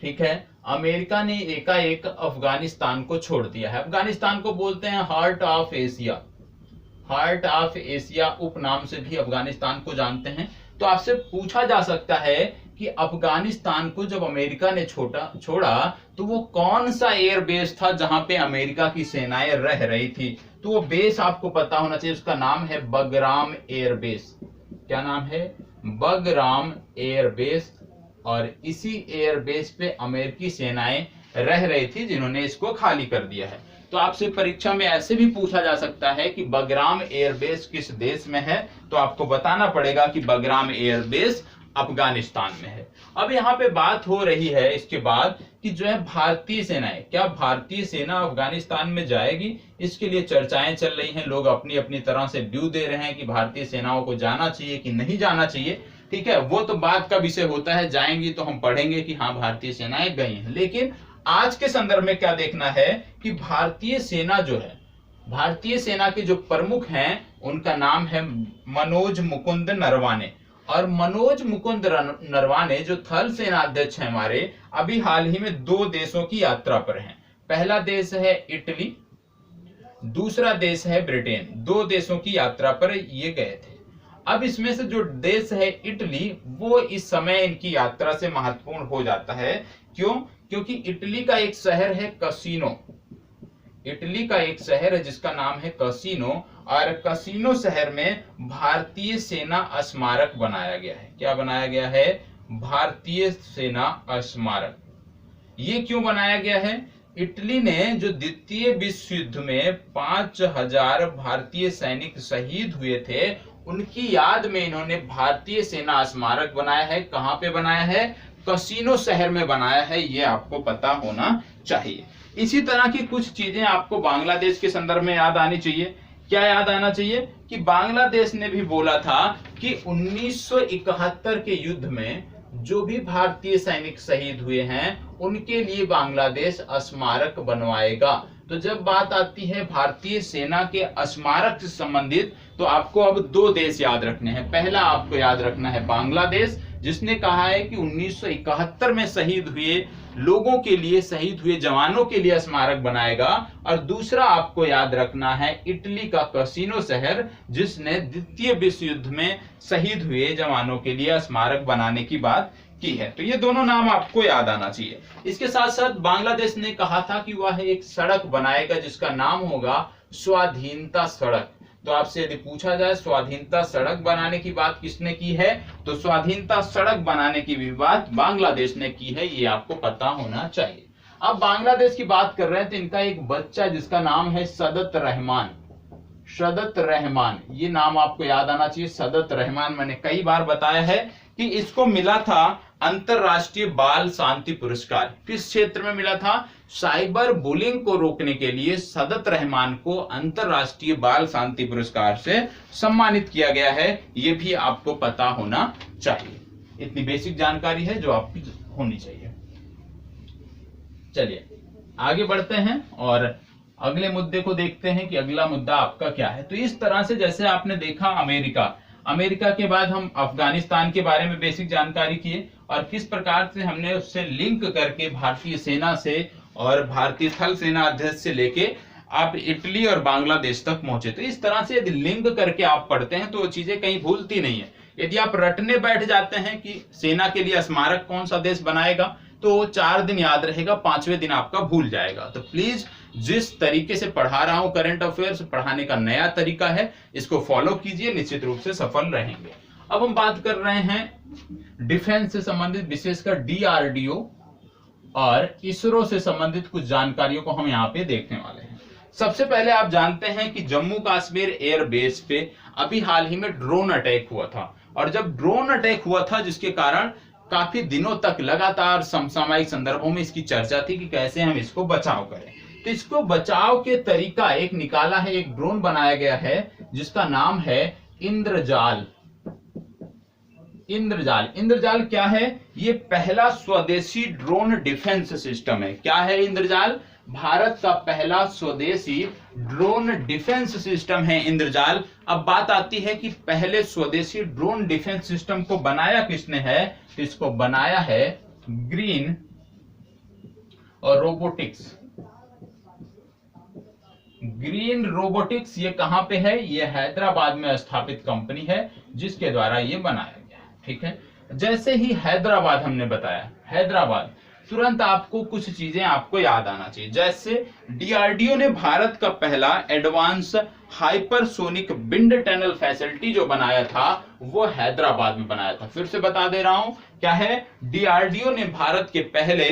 ठीक है, अमेरिका ने एकाएक अफगानिस्तान को छोड़ दिया है। अफगानिस्तान को बोलते हैं हार्ट ऑफ एशिया उपनाम से भी अफगानिस्तान को जानते हैं। तो आपसे पूछा जा सकता है कि अफगानिस्तान को जब अमेरिका ने छोड़ा तो वो कौन सा एयर बेस था जहां पे अमेरिका की सेनाएं रह रही थी? तो वो बेस आपको पता होना चाहिए, उसका नाम है बगराम एयर बेस। क्या नाम है? Bagram air base. और इसी एयर बेस पे अमेरिकी सेनाएं रह रही थी, जिन्होंने इसको खाली कर दिया है। तो आपसे परीक्षा में ऐसे भी पूछा जा सकता है कि बगराम एयरबेस किस देश में है? तो आपको बताना पड़ेगा कि बगराम एयरबेस अफगानिस्तान में है। अब यहाँ पे बात हो रही है इसके बाद कि जो है भारतीय सेनाएं, क्या भारतीय सेना अफगानिस्तान में जाएगी? इसके लिए चर्चाएं चल रही हैं, लोग अपनी अपनी तरह से व्यू दे रहे हैं कि भारतीय सेनाओं को जाना चाहिए कि नहीं जाना चाहिए। ठीक है, वो तो बात का विषय होता है, जाएंगी तो हम पढ़ेंगे कि हाँ भारतीय सेनाएं गई हैं। लेकिन आज के संदर्भ में क्या देखना है कि भारतीय सेना जो है, भारतीय सेना के जो प्रमुख हैं उनका नाम है मनोज मुकुंद नरवाने। और मनोज मुकुंद नरवाने जो थल सेनाध्यक्ष हैं हमारे, अभी हाल ही में 2 देशों की यात्रा पर हैं। पहला देश है इटली दूसरा देश है ब्रिटेन। 2 देशों की यात्रा पर ये गए थे। अब इसमें से जो देश है इटली, वो इस समय इनकी यात्रा से महत्वपूर्ण हो जाता है। क्यों? क्योंकि इटली का एक शहर है कसिनो। इटली का एक शहर है जिसका नाम है कसिनो, और कसिनो शहर में भारतीय सेना स्मारक बनाया गया है। क्या बनाया गया है? भारतीय सेना स्मारक। ये क्यों बनाया गया है? इटली ने जो द्वितीय विश्व युद्ध में 5000 भारतीय सैनिक शहीद हुए थे, उनकी याद में इन्होंने भारतीय सेना स्मारक बनाया है। कहां पे बनाया है? कसिनो शहर में बनाया है। ये आपको पता होना चाहिए। इसी तरह की कुछ चीजें आपको बांग्लादेश के संदर्भ में याद आनी चाहिए। क्या याद आना चाहिए? कि बांग्लादेश ने भी बोला था कि 1971 के युद्ध में जो भी भारतीय सैनिक शहीद हुए हैं, उनके लिए बांग्लादेश स्मारक बनवाएगा। तो जब बात आती है भारतीय सेना के स्मारक से संबंधित, तो आपको अब 2 देश याद रखने हैं। पहला आपको याद रखना है बांग्लादेश, जिसने कहा है कि 1971 में शहीद हुए लोगों के लिए, शहीद हुए जवानों के लिए स्मारक बनाएगा। और दूसरा आपको याद रखना है इटली का कसिनो शहर, जिसने द्वितीय विश्व युद्ध में शहीद हुए जवानों के लिए स्मारक बनाने की बात की है। तो ये दोनों नाम आपको याद आना चाहिए। इसके साथ साथ बांग्लादेश ने कहा था कि वह एक सड़क बनाएगा जिसका नाम होगा स्वाधीनता सड़क। तो आपसे यदि पूछा जाए स्वाधीनता सड़क बनाने की बात किसने की है, तो स्वाधीनता सड़क बनाने की भी बात बांग्लादेश ने की है। ये आपको पता होना चाहिए। अब बांग्लादेश की बात कर रहे हैं तो इनका एक बच्चा जिसका नाम है सदत रहमान। सदत रहमान, ये नाम आपको याद आना चाहिए। सदत रहमान, मैंने कई बार बताया है कि इसको मिला था अंतरराष्ट्रीय बाल शांति पुरस्कार। किस क्षेत्र में मिला था? साइबर बुलिंग को रोकने के लिए सदत रहमान को अंतरराष्ट्रीय बाल शांति पुरस्कार से सम्मानित किया गया है। यह भी आपको पता होना चाहिए। इतनी बेसिक जानकारी है जो आपकी होनी चाहिए। चलिए आगे बढ़ते हैं और अगले मुद्दे को देखते हैं कि अगला मुद्दा आपका क्या है। तो इस तरह से जैसे आपने देखा अमेरिका के बाद हम अफगानिस्तान के बारे में बेसिक जानकारी किए और किस प्रकार से हमने उससे लिंक करके भारतीय सेना से और भारतीय थल सेना अध्यक्ष से लेके आप इटली और बांग्लादेश तक पहुंचे। तो इस तरह से यदि लिंक करके आप पढ़ते हैं तो वो चीजें कहीं भूलती नहीं है। यदि आप रटने बैठ जाते हैं कि सेना के लिए स्मारक कौन सा देश बनाएगा, तो 4 दिन याद रहेगा, 5वें दिन आपका भूल जाएगा। तो प्लीज जिस तरीके से पढ़ा रहा हूं करंट अफेयर्स पढ़ाने का नया तरीका है, इसको फॉलो कीजिए, निश्चित रूप से सफल रहेंगे। अब हम बात कर रहे हैं डिफेंस से संबंधित, विशेषकर डीआरडीओ और इसरो से संबंधित कुछ जानकारियों को हम यहाँ पे देखने वाले हैं। सबसे पहले आप जानते हैं कि जम्मू कश्मीर एयर बेस पे अभी हाल ही में ड्रोन अटैक हुआ था, और जब ड्रोन अटैक हुआ था जिसके कारण काफी दिनों तक लगातार समसामयिक संदर्भों में इसकी चर्चा थी कि कैसे हम इसको बचाव करें। तो इसको बचाव के तरीका एक निकाला है, एक ड्रोन बनाया गया है जिसका नाम है इंद्रजाल। इंद्रजाल क्या है? ये पहला स्वदेशी ड्रोन डिफेंस सिस्टम है। क्या है इंद्रजाल? भारत का पहला स्वदेशी ड्रोन डिफेंस सिस्टम है इंद्रजाल। अब बात आती है कि पहले स्वदेशी ड्रोन डिफेंस सिस्टम को बनाया किसने है? तो इसको बनाया है ग्रीन और रोबोटिक्स। ग्रीन रोबोटिक्स ये कहां पे है? ये हैदराबाद में स्थापित कंपनी है जिसके द्वारा ये बनाया गया है। ठीक है, जैसे ही हैदराबाद हमने बताया, हैदराबाद, तुरंत आपको कुछ चीजें आपको याद आना चाहिए। जैसे डीआरडीओ ने भारत का पहला advance hypersonic wind tunnel facility जो बनाया था वो हैदराबाद में बनाया था। फिर से बता दे रहा हूं, क्या है? डीआरडीओ ने भारत के पहले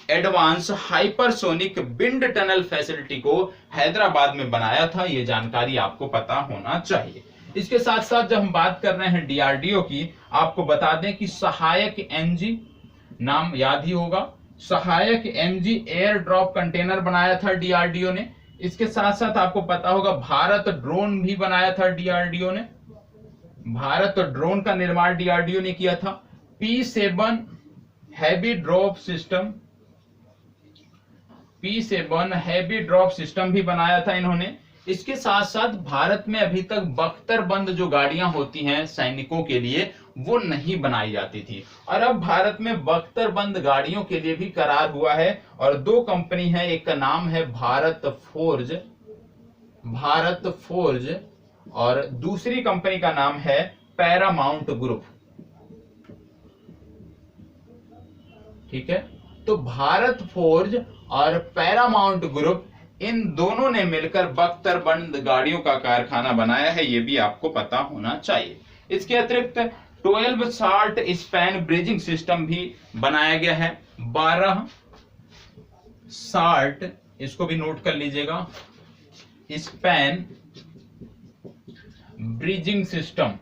advance hypersonic wind tunnel facility को हैदराबाद में बनाया था। यह जानकारी आपको पता होना चाहिए। इसके साथ साथ जब हम बात कर रहे हैं डीआरडीओ की, आपको बता दें कि सहायक एनजी, नाम याद ही होगा, सहायक एनजी एयर ड्रॉप कंटेनर बनाया था डीआरडीओ ने। इसके साथ साथ आपको पता होगा भारत ड्रोन भी बनाया था डीआरडीओ ने। भारत ड्रोन का निर्माण डीआरडीओ ने किया था। P7 heavy drop system, P7 heavy drop system भी बनाया था इन्होंने। इसके साथ साथ भारत में अभी तक बख्तरबंद जो गाड़ियां होती हैं सैनिकों के लिए, वो नहीं बनाई जाती थी, और अब भारत में बख्तरबंद गाड़ियों के लिए भी करार हुआ है। और 2 कंपनी है, एक का नाम है भारत फोर्ज भारत फोर्ज और दूसरी कंपनी का नाम है पैरामाउंट ग्रुप। ठीक है, तो भारत फोर्ज और पैरामाउंट ग्रुप इन दोनों ने मिलकर बख्तरबंद गाड़ियों का कारखाना बनाया है, ये भी आपको पता होना चाहिए। इसके अतिरिक्त 12 शार्ट स्पैन ब्रिजिंग सिस्टम भी बनाया गया है। 12 शार्ट, इसको भी नोट कर लीजिएगा, स्पैन ब्रिजिंग सिस्टम,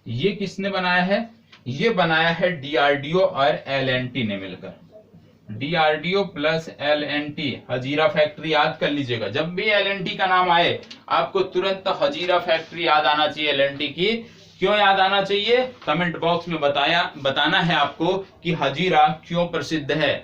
ये किसने बनाया है? ये बनाया है डीआरडीओ और एलएनटी ने मिलकर। DRDO plus L and T, Hazira factory याद कर लीजिएगा। जब भी एलएनटी का नाम आए आपको तुरंत हजीरा फैक्ट्री याद आना चाहिए एलएनटी की। क्यों याद आना चाहिए? कमेंट बॉक्स में बताना है आपको कि हजीरा क्यों प्रसिद्ध है,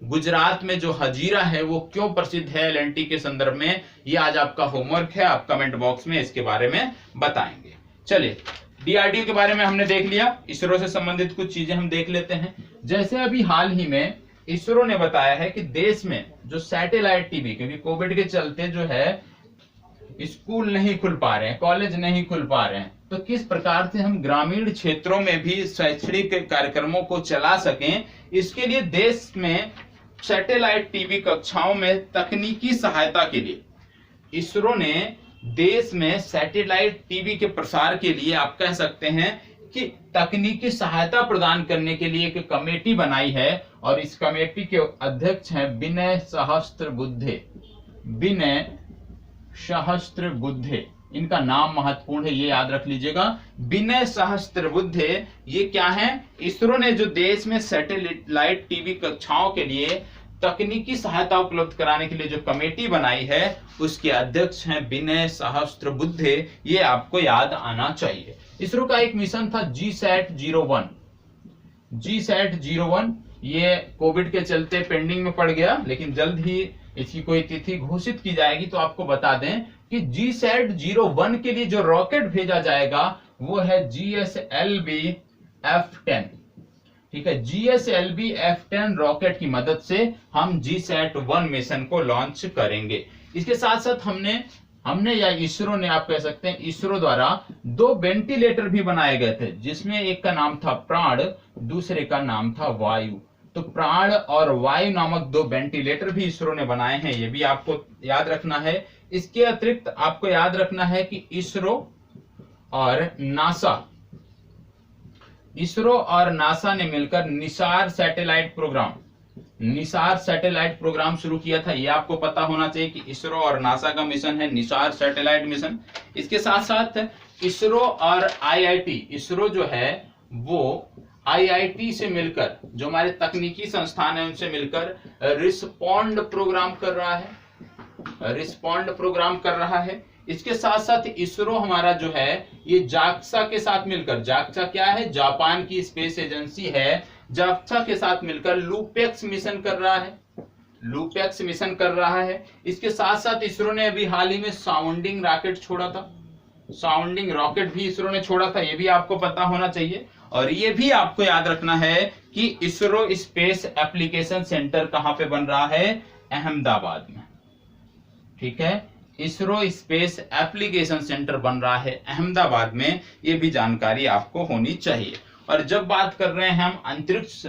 गुजरात में जो हजीरा है वो क्यों प्रसिद्ध है एलएनटी के संदर्भ में। ये आज आपका होमवर्क है, आप कमेंट बॉक्स में इसके बारे में बताएंगे। चलिए, डीआरडीओ के बारे में हमने देख लिया, इसरो से संबंधित कुछ चीजें हम देख लेते हैं। जैसे अभी हाल ही में इसरो ने बताया है कि देश में जो सैटेलाइट टीवी, क्योंकि कोविड के चलते जो है स्कूल नहीं खुल पा रहे हैं, कॉलेज नहीं खुल पा रहे हैं, तो किस प्रकार से हम ग्रामीण क्षेत्रों में भी शैक्षणिक कार्यक्रमों को चला सकें, इसके लिए देश में सैटेलाइट टीवी कक्षाओं में तकनीकी सहायता के लिए इसरो ने देश में सैटेलाइट टीवी के प्रसार के लिए आप कह सकते हैं कि तकनीकी सहायता प्रदान करने के लिए एक कमेटी बनाई है, और इस कमेटी के अध्यक्ष हैं विनय सहस्त्रबुद्धे। विनय सहस्त्रबुद्धे, इनका नाम महत्वपूर्ण है, ये याद रख लीजिएगा। विनय सहस्त्रबुद्धे ये क्या है? इसरो ने जो देश में सैटेलाइट टीवी कक्षाओं के लिए तकनीकी सहायता उपलब्ध कराने के लिए जो कमेटी बनाई है उसके अध्यक्ष हैं विनय सहस्त्रबुद्धे, ये आपको याद आना चाहिए। इसरो का एक मिशन था GSAT-01। GSAT-01 ये कोविड के चलते पेंडिंग में पड़ गया, लेकिन जल्द ही इसकी कोई तिथि घोषित की जाएगी। तो आपको बता दें कि GSAT-01 के लिए जो रॉकेट भेजा जाएगा वो है GSLV F10। ठीक है, GSLV F10 रॉकेट की मदद से हम GSAT-1 मिशन को लॉन्च करेंगे। इसके साथ साथ हमने या इसरो ने, आप कह सकते हैं इसरो द्वारा 2 वेंटिलेटर भी बनाए गए थे, जिसमें एक का नाम था प्राण, दूसरे का नाम था वायु। तो प्राण और वायु नामक 2 वेंटिलेटर भी इसरो ने बनाए हैं, ये भी आपको याद रखना है। इसके अतिरिक्त आपको याद रखना है कि इसरो और नासा ने मिलकर निसार सैटेलाइट प्रोग्राम शुरू किया था। ये आपको पता होना चाहिए कि इसरो और नासा का मिशन है निसार सैटेलाइट मिशन। इसके साथ साथ इसरो और आईआईटी, इसरो जो है वो आईआईटी से मिलकर, जो हमारे तकनीकी संस्थान है उनसे मिलकर रिस्पॉन्ड प्रोग्राम कर रहा है। इसके साथ साथ इसरो हमारा जो है ये जाक्सा के साथ मिलकर, जाक्सा क्या है? जापान की स्पेस एजेंसी है, जाक्सा के साथ मिलकर लूपेक्स मिशन कर रहा है। इसके साथ साथ इसरो ने अभी हाल ही में साउंडिंग रॉकेट भी इसरो ने छोड़ा था, ये भी आपको पता होना चाहिए। और ये भी आपको याद रखना है कि इसरो स्पेस एप्लीकेशन सेंटर कहां पे बन रहा है? अहमदाबाद में। ठीक है, इसरो स्पेस एप्लीकेशन सेंटर बन रहा है अहमदाबाद में, ये भी जानकारी आपको होनी चाहिए। और जब बात कर रहे हैं हम अंतरिक्ष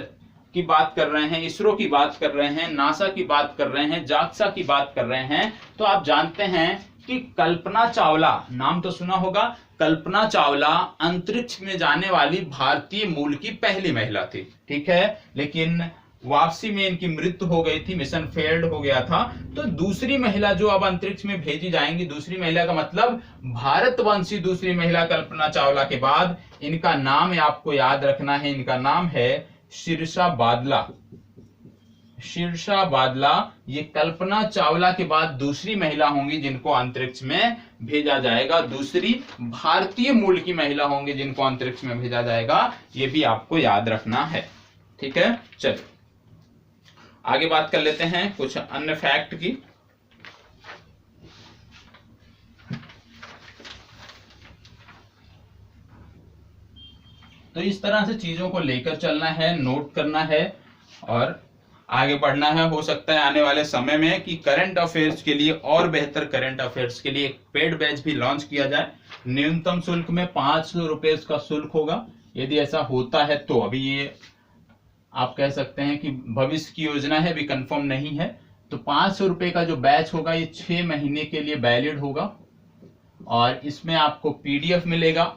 की बात कर रहे हैं, इसरो की बात कर रहे हैं, नासा की बात कर रहे हैं, जाक्सा की बात कर रहे हैं, तो आप जानते हैं कि कल्पना चावला, नाम तो सुना होगा, कल्पना चावला अंतरिक्ष में जाने वाली भारतीय मूल की पहली महिला थी। ठीक है, लेकिन वापसी में इनकी मृत्यु हो गई थी, मिशन फेल्ड हो गया था। तो दूसरी महिला जो अब अंतरिक्ष में भेजी जाएंगी, दूसरी महिला का मतलब भारतवंशी दूसरी महिला कल्पना चावला के बाद इनका नाम आपको याद रखना है, इनका नाम है शीर्षा बादला। ये कल्पना चावला के बाद दूसरी महिला होंगी जिनको अंतरिक्ष में भेजा जाएगा, दूसरी भारतीय मूल की महिला होंगी जिनको अंतरिक्ष में भेजा जाएगा, ये भी आपको याद रखना है। ठीक है, चलिए आगे बात कर लेते हैं कुछ अन्य फैक्ट की। तो इस तरह से चीजों को लेकर चलना है, नोट करना है। और आगे बढ़ना है। हो सकता है आने वाले समय में कि करंट अफेयर्स के लिए और बेहतर करंट अफेयर्स के लिए एक पेड बैच भी लॉन्च किया जाए। न्यूनतम शुल्क में 500 रुपए का शुल्क होगा। यदि ऐसा होता है तो अभी ये आप कह सकते हैं कि भविष्य की योजना है, अभी कंफर्म नहीं है। तो 500 रुपए का जो बैच होगा ये 6 महीने के लिए वैलिड होगा और इसमें आपको पीडीएफ मिलेगा।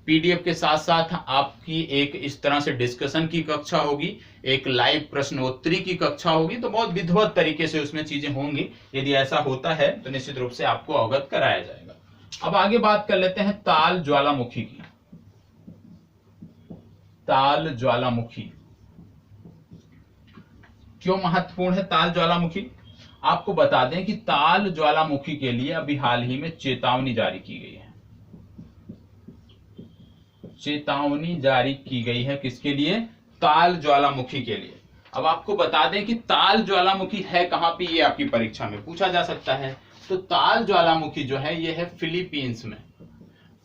पीडीएफ के साथ साथ आपकी एक इस तरह से डिस्कशन की कक्षा होगी, एक लाइव प्रश्नोत्तरी की कक्षा होगी। तो बहुत विधिवत तरीके से उसमें चीजें होंगी। यदि ऐसा होता है तो निश्चित रूप से आपको अवगत कराया जाएगा। अब आगे बात कर लेते हैं ताल ज्वालामुखी की। ताल ज्वालामुखी क्यों महत्वपूर्ण है ताल ज्वालामुखी? आपको बता दें कि ताल ज्वालामुखी के लिए अभी हाल ही में चेतावनी जारी की गई है। चेतावनी जारी की गई है किसके लिए? ताल ज्वालामुखी के लिए। अब आपको बता दें कि ताल ज्वालामुखी है कहां पे, ये आपकी परीक्षा में पूछा जा सकता है। तो ताल ज्वालामुखी जो है ये है फिलीपींस में।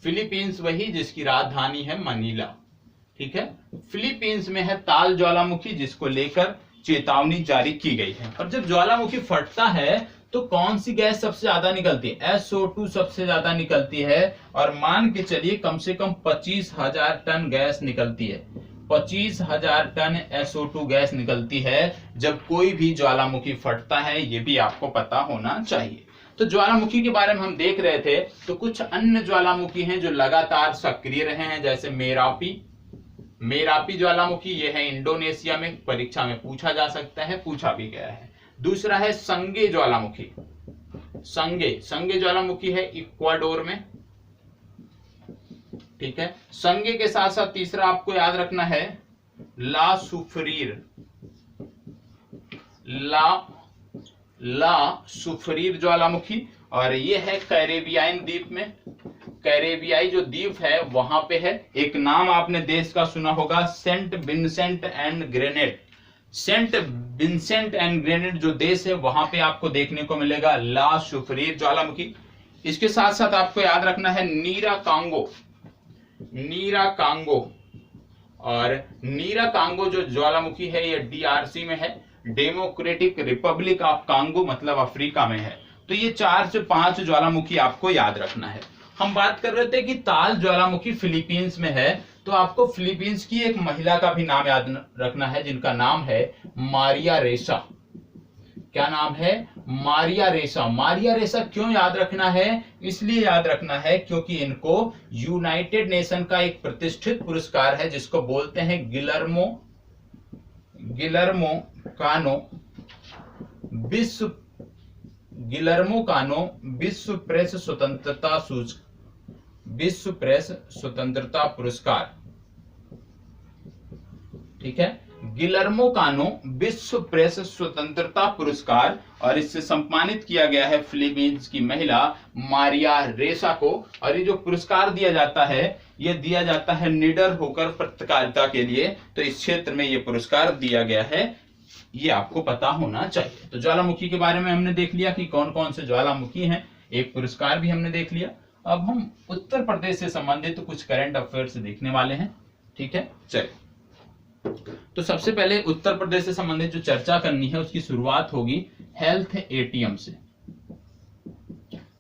फिलीपींस वही जिसकी राजधानी है मनीला, ठीक है। फिलीपींस में है ताल ज्वालामुखी, जिसको लेकर चेतावनी जारी की गई है। और जब ज्वालामुखी फटता है तो कौन सी गैस सबसे ज्यादा निकलती है? SO2 सबसे ज्यादा निकलती है। और मान के चलिए कम से कम 25,000 टन गैस निकलती है। 25,000 टन SO2 गैस निकलती है जब कोई भी ज्वालामुखी फटता है, ये भी आपको पता होना चाहिए। तो ज्वालामुखी के बारे में हम देख रहे थे। तो कुछ अन्य ज्वालामुखी हैं जो लगातार सक्रिय रहे हैं, जैसे मेरापी ज्वालामुखी, ये है इंडोनेशिया में, परीक्षा में पूछा जा सकता है, पूछा भी गया है। दूसरा है संगे ज्वालामुखी। संगे ज्वालामुखी है इक्वाडोर में, ठीक है। संगे के साथ साथ तीसरा आपको याद रखना है ला सुफरीर ज्वालामुखी, और ये है कैरेबियाई द्वीप में। कैरेबियाई जो द्वीप है वहां पे है। एक नाम आपने देश का सुना होगा, Saint Vincent and Grenade. Saint Vincent and Grenade जो देश है वहां पे आपको देखने को मिलेगा ला सुफरीर ज्वालामुखी। इसके साथ साथ आपको याद रखना है नीरा कांगो। और नीरा कांगो जो ज्वालामुखी है ये DRC में है, डेमोक्रेटिक रिपब्लिक ऑफ कांगो, मतलब अफ्रीका में है। तो ये 4 से 5 ज्वालामुखी आपको याद रखना है। हम बात कर रहे थे कि ताल ज्वालामुखी फिलीपींस में है, तो आपको फिलीपींस की एक महिला का भी नाम याद रखना है, जिनका नाम है मारिया रेसा। क्या नाम है? मारिया रेसा। मारिया रेसा क्यों याद रखना है? इसलिए याद रखना है क्योंकि इनको यूनाइटेड नेशन का एक प्रतिष्ठित पुरस्कार है जिसको बोलते हैं गिलर्मो कानो विश्व प्रेस स्वतंत्रता पुरस्कार, ठीक है। गिलर्मो कानो विश्व प्रेस स्वतंत्रता पुरस्कार, और इससे सम्मानित किया गया है फिलीपींस की महिला मारिया रेसा को। और ये जो पुरस्कार दिया जाता है ये दिया जाता है निडर होकर पत्रकारिता के लिए। तो इस क्षेत्र में ये पुरस्कार दिया गया है, ये आपको पता होना चाहिए। तो ज्वालामुखी के बारे में हमने देख लिया कि कौन कौन से ज्वालामुखी हैं, एक पुरस्कार भी हमने देख लिया। अब हम उत्तर प्रदेश से संबंधित कुछ करंट अफेयर्स देखने वाले हैं, ठीक है। चलिए, तो सबसे पहले उत्तर प्रदेश से संबंधित जो चर्चा करनी है उसकी शुरुआत होगी हेल्थ एटीएम से।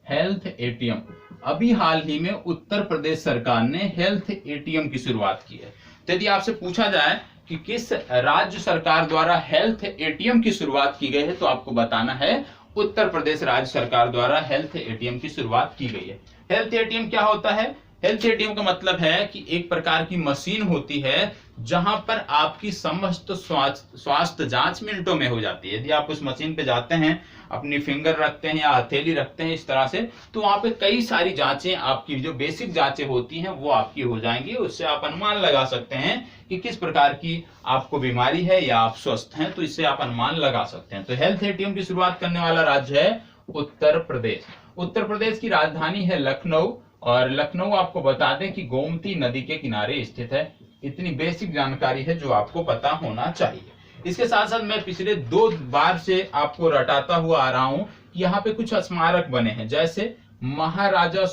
हेल्थ एटीएम, अभी हाल ही में उत्तर प्रदेश सरकार ने हेल्थ एटीएम की शुरुआत की है। तो यदि आपसे पूछा जाए कि किस राज्य सरकार द्वारा हेल्थ एटीएम की शुरुआत की गई है, तो आपको बताना है उत्तर प्रदेश राज्य सरकार द्वारा हेल्थ एटीएम की शुरुआत की गई है। हेल्थ एटीएम क्या होता है? हेल्थ एटीएम का मतलब है कि एक प्रकार की मशीन होती है जहां पर आपकी समस्त स्वास्थ्य जांच मिनटों में हो जाती है। यदि आप उस मशीन पे जाते हैं, अपनी फिंगर रखते हैं या हथेली रखते हैं इस तरह से, तो वहां पे कई सारी जांचें, आपकी जो बेसिक जांचें होती हैं वो आपकी हो जाएंगी। उससे आप अनुमान लगा सकते हैं कि किस प्रकार की आपको बीमारी है या आप स्वस्थ हैं, तो इससे आप अनुमान लगा सकते हैं। तो हेल्थ एटीएम की शुरुआत करने वाला राज्य है उत्तर प्रदेश। उत्तर प्रदेश की राजधानी है लखनऊ, और लखनऊ आपको बता दें कि गोमती नदी के किनारे स्थित है। इतनी बेसिक जानकारी है जो आपको पता होना चाहिए। इसके साथ साथ मैं पिछले 2 बार से आपको रटाता हुआ आ रहा हूं कि यहाँ पे कुछ स्मारक बने हैं, जैसे महाराजा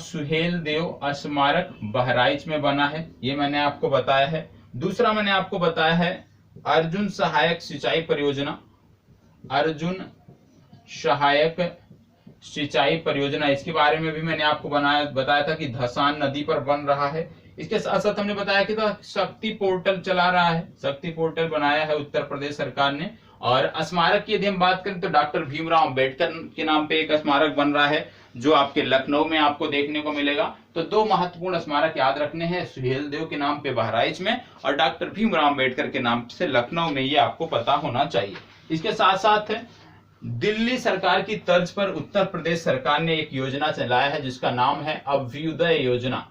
सुहेल देव स्मारक बहराइच में बना है, ये मैंने आपको बताया है। दूसरा मैंने आपको बताया है अर्जुन सहायक सिंचाई परियोजना, अर्जुन सहायक सिंचाई परियोजना, इसके बारे में भी मैंने आपको बताया था कि धसान नदी पर बन रहा है। इसके साथ साथ हमने बताया कि शक्ति पोर्टल चला रहा है, शक्ति पोर्टल बनाया है उत्तर प्रदेश सरकार ने। और स्मारक की यदि हम बात करें तो डॉक्टर भीमराव अंबेडकर के नाम पे एक स्मारक बन रहा है जो आपके लखनऊ में आपको देखने को मिलेगा। तो दो महत्वपूर्ण स्मारक याद रखने हैं, सुहेल देव के नाम पे बहराइच में और डॉक्टर भीमराव अंबेडकर के नाम से लखनऊ में, ये आपको पता होना चाहिए। इसके साथ साथ दिल्ली सरकार की तर्ज पर उत्तर प्रदेश सरकार ने एक योजना चलाया है जिसका नाम है अभ्युदय योजना।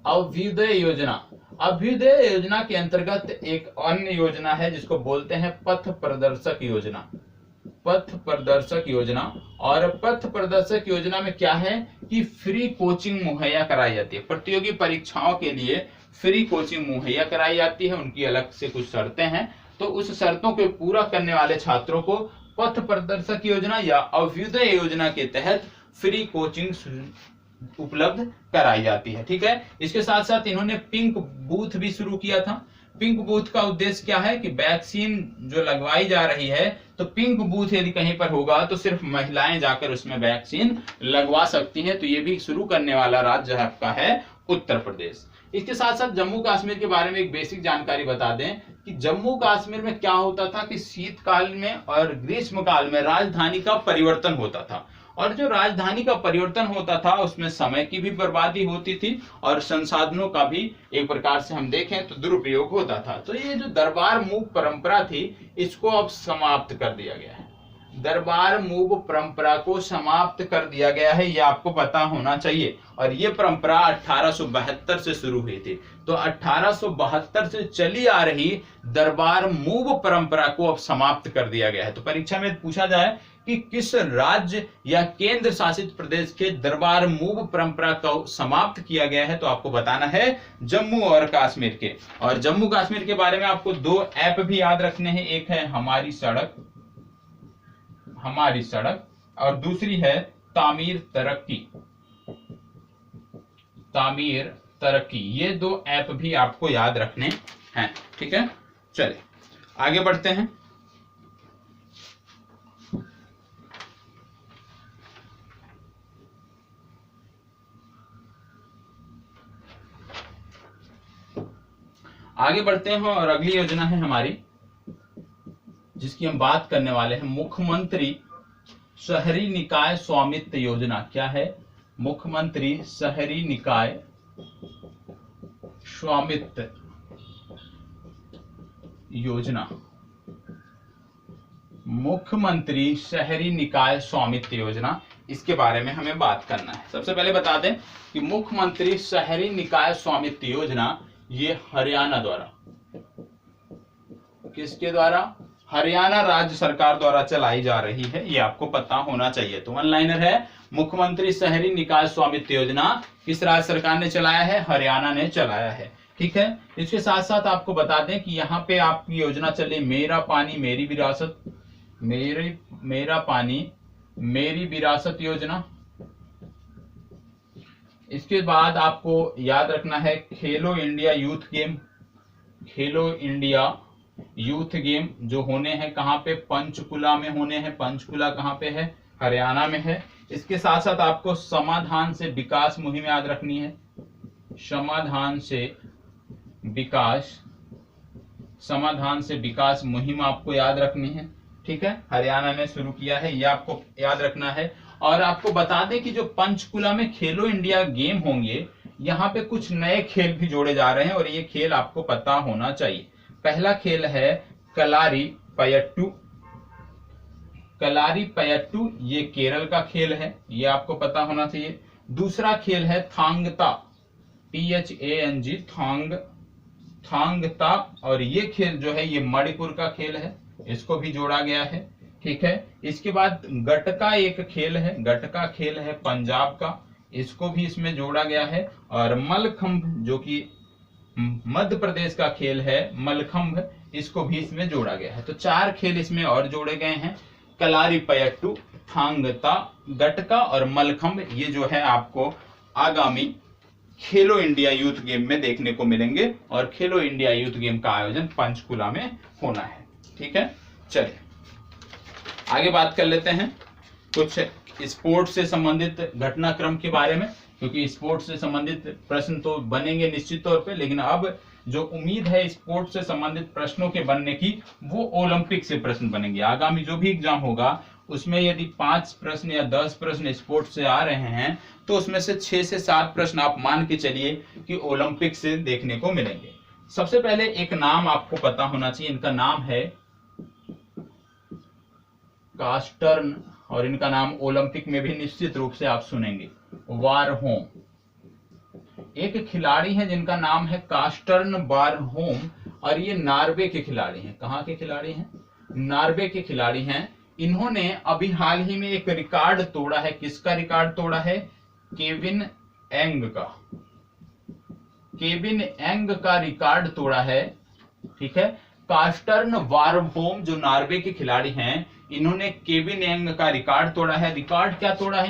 अभ्युदय योजना, अभ्युदय योजना के अंतर्गत एक अन्य योजना है जिसको बोलते हैं पथ प्रदर्शक योजना, पथ प्रदर्शक योजना। और पथ प्रदर्शक योजना में क्या है कि फ्री कोचिंग मुहैया कराई जाती है, प्रतियोगी परीक्षाओं के लिए फ्री कोचिंग मुहैया कराई जाती है। उनकी अलग से कुछ शर्तें हैं, तो उस शर्तों को पूरा करने वाले छात्रों को पथ प्रदर्शक योजना या अभ्युदय योजना के तहत फ्री कोचिंग उपलब्ध कराई जाती है। ठीक है, इसके साथ साथ इन्होंने पिंक बूथ भी शुरू किया था। पिंक बूथ का उद्देश्य क्या है कि वैक्सीन जो लगवाई जा रही है तो पिंक बूथ यदि कहीं पर होगा तो सिर्फ महिलाएं जाकर उसमें वैक्सीन लगवा सकती हैं। तो ये भी शुरू करने वाला राज्य आपका है उत्तर प्रदेश। इसके साथ साथ जम्मू कश्मीर के बारे में एक बेसिक जानकारी बता दें कि जम्मू कश्मीर में क्या होता था कि शीतकाल में और ग्रीष्म काल में राजधानी का परिवर्तन होता था, और जो राजधानी का परिवर्तन होता था उसमें समय की भी बर्बादी होती थी और संसाधनों का भी एक प्रकार से हम देखें तो दुरुपयोग होता था। तो ये जो दरबार मूव परंपरा थी इसको अब समाप्त कर दिया गया है, दरबार मूव परंपरा को समाप्त कर दिया गया है, ये आपको पता होना चाहिए। और ये परंपरा 1872 से शुरू हुई थी। तो 1872 से चली आ रही दरबार मूव परंपरा को अब समाप्त कर दिया गया है। तो परीक्षा में पूछा जाए कि किस राज्य या केंद्र शासित प्रदेश के दरबार मूव परंपरा को समाप्त किया गया है, तो आपको बताना है जम्मू और कश्मीर के। और जम्मू कश्मीर के बारे में आपको दो ऐप भी याद रखने हैं, एक है हमारी सड़क, हमारी सड़क, और दूसरी है तामीर तरक्की, तामीर तरक्की। ये दो ऐप भी आपको याद रखने हैं। ठीक है, चलिए आगे बढ़ते हैं। आगे बढ़ते हैं और अगली योजना है हमारी जिसकी हम बात करने वाले हैं, मुख्यमंत्री शहरी निकाय स्वामित्व योजना। क्या है? मुख्यमंत्री शहरी निकाय स्वामित्व योजना। मुख्यमंत्री शहरी निकाय स्वामित्व योजना, इसके बारे में हमें बात करना है। सबसे पहले बता दें कि मुख्यमंत्री शहरी निकाय स्वामित्व योजना ये हरियाणा द्वारा, किसके द्वारा? हरियाणा राज्य सरकार द्वारा चलाई जा रही है, ये आपको पता होना चाहिए। तो वन लाइनर है, मुख्यमंत्री शहरी निकाय स्वामित्व योजना किस राज्य सरकार ने चलाया है? हरियाणा ने चलाया है। ठीक है, इसके साथ साथ आपको बता दें कि यहाँ पे आपकी योजना चली मेरा पानी मेरी विरासत, मेरा पानी मेरी विरासत योजना। इसके बाद आपको याद रखना है खेलो इंडिया यूथ गेम, खेलो इंडिया यूथ गेम जो होने हैं कहाँ पे? पंचकुला में होने हैं। पंचकुला कहाँ पे है? हरियाणा में है। इसके साथ साथ आपको समाधान से विकास मुहिम याद रखनी है, समाधान से विकास, समाधान से विकास मुहिम आपको याद रखनी है। ठीक है, हरियाणा ने शुरू किया है, ये आपको याद रखना है। और आपको बता दें कि जो पंचकुला में खेलो इंडिया गेम होंगे यहाँ पे कुछ नए खेल भी जोड़े जा रहे हैं और ये खेल आपको पता होना चाहिए। पहला खेल है कलारी पयट्टू, कलारी पयट्टू ये केरल का खेल है, ये आपको पता होना चाहिए। दूसरा खेल है थांगता, THANG, थांगता, और ये खेल जो है ये मणिपुर का खेल है, इसको भी जोड़ा गया है। ठीक है, इसके बाद गटका एक खेल है, गटका खेल है पंजाब का, इसको भी इसमें जोड़ा गया है। और मलखंभ जो कि मध्य प्रदेश का खेल है, मलखंभ, इसको भी इसमें जोड़ा गया है। तो चार खेल इसमें और जोड़े गए हैं, कलारी पयट्टू, थांगता, गटका और मलखंभ। ये जो है आपको आगामी खेलो इंडिया यूथ गेम में देखने को मिलेंगे और खेलो इंडिया यूथ गेम का आयोजन पंचकुला में होना है। ठीक है, चलिए आगे बात कर लेते हैं कुछ स्पोर्ट्स से संबंधित घटनाक्रम के बारे में, क्योंकि स्पोर्ट्स से संबंधित प्रश्न तो बनेंगे निश्चित तौर पे, लेकिन अब जो उम्मीद है स्पोर्ट्स से संबंधित प्रश्नों के बनने की वो ओलंपिक से प्रश्न बनेंगे। आगामी जो भी एग्जाम होगा उसमें यदि 5 प्रश्न या 10 प्रश्न स्पोर्ट्स से आ रहे हैं तो उसमें से 6 से 7 प्रश्न आप मान के चलिए कि ओलंपिक से देखने को मिलेंगे। सबसे पहले एक नाम आपको पता होना चाहिए, इनका नाम है कास्टर्न, और इनका नाम ओलंपिक में भी निश्चित रूप से आप सुनेंगे, वारहोम। एक खिलाड़ी है जिनका नाम है कास्टर्न वारहोम, और ये नॉर्वे के खिलाड़ी हैं। कहाँ के खिलाड़ी हैं? नॉर्वे के खिलाड़ी हैं। इन्होंने अभी हाल ही में एक रिकॉर्ड तोड़ा है। किसका रिकॉर्ड तोड़ा है? केविन एंग का। केविन एंग का रिकॉर्ड तोड़ा है। ठीक है, कास्टर्न वारहोम जो नॉर्वे के खिलाड़ी हैं, इन्होंने केविन एंग का रिकॉर्ड तोड़ा है। रिकॉर्ड क्या तोड़ा है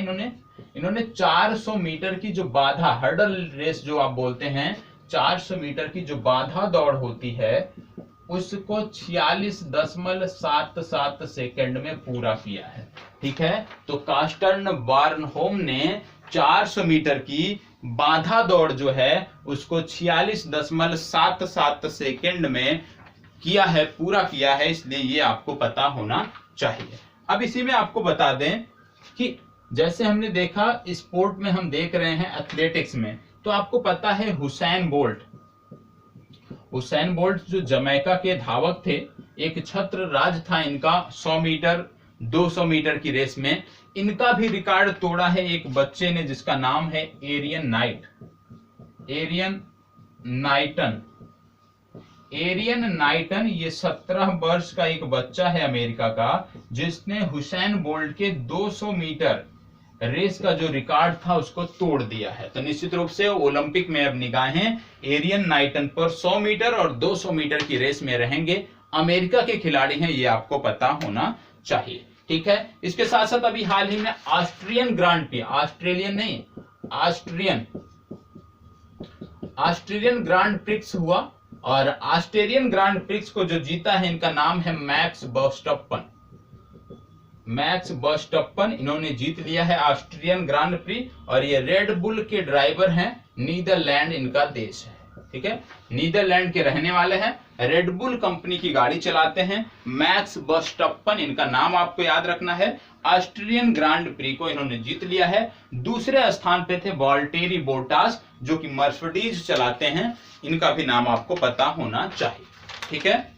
इन्होंने 400 मीटर की जो बाधा, हर्डल रेस जो आप बोलते हैं, 400 मीटर की जो बाधा दौड़ होती है उसको 46.77 सेकंड में पूरा किया है। ठीक है, तो कास्टर्न वारहोम ने 400 मीटर की बाधा दौड़ जो है उसको 46.77 सेकंड में किया है, पूरा किया है, इसलिए ये आपको पता होना चाहिए। अब इसी में आपको बता दें कि जैसे हमने देखा स्पोर्ट में हम देख रहे हैं एथलेटिक्स में, तो आपको पता है हुसैन बोल्ट जो जमैका के धावक थे, एक छत्र राज था इनका 100 मीटर 200 मीटर की रेस में। इनका भी रिकॉर्ड तोड़ा है एक बच्चे ने जिसका नाम है एरियन नाइटन। ये 17 वर्ष का एक बच्चा है अमेरिका का, जिसने हुसैन बोल्ट के 200 मीटर रेस का जो रिकॉर्ड था उसको तोड़ दिया है। तो निश्चित रूप से ओलंपिक में अब निगाहें एरियन नाइटन पर 100 मीटर और 200 मीटर की रेस में रहेंगे। अमेरिका के खिलाड़ी हैं, ये आपको पता होना चाहिए। ठीक है, इसके साथ साथ अभी हाल ही में ऑस्ट्रियन ग्रांड प्रिक्स हुआ, और ऑस्ट्रेलियन ग्रांड प्रिक्स को जो जीता है इनका नाम है मैक्स वर्स्टप्पन। इन्होंने जीत लिया है ऑस्ट्रियन ग्रांड प्री, और ये रेड बुल के ड्राइवर हैं। नीदरलैंड इनका देश है। ठीक है, नीदरलैंड के रहने वाले हैं, रेड बुल कंपनी की गाड़ी चलाते हैं। मैक्स वर्स्टप्पन इनका नाम आपको याद रखना है। ऑस्ट्रियन ग्रांड प्री को इन्होंने जीत लिया है। दूसरे स्थान पे थे वॉल्टेरी बोटास जो कि मर्सिडीज चलाते हैं, इनका भी नाम आपको पता होना चाहिए। ठीक है,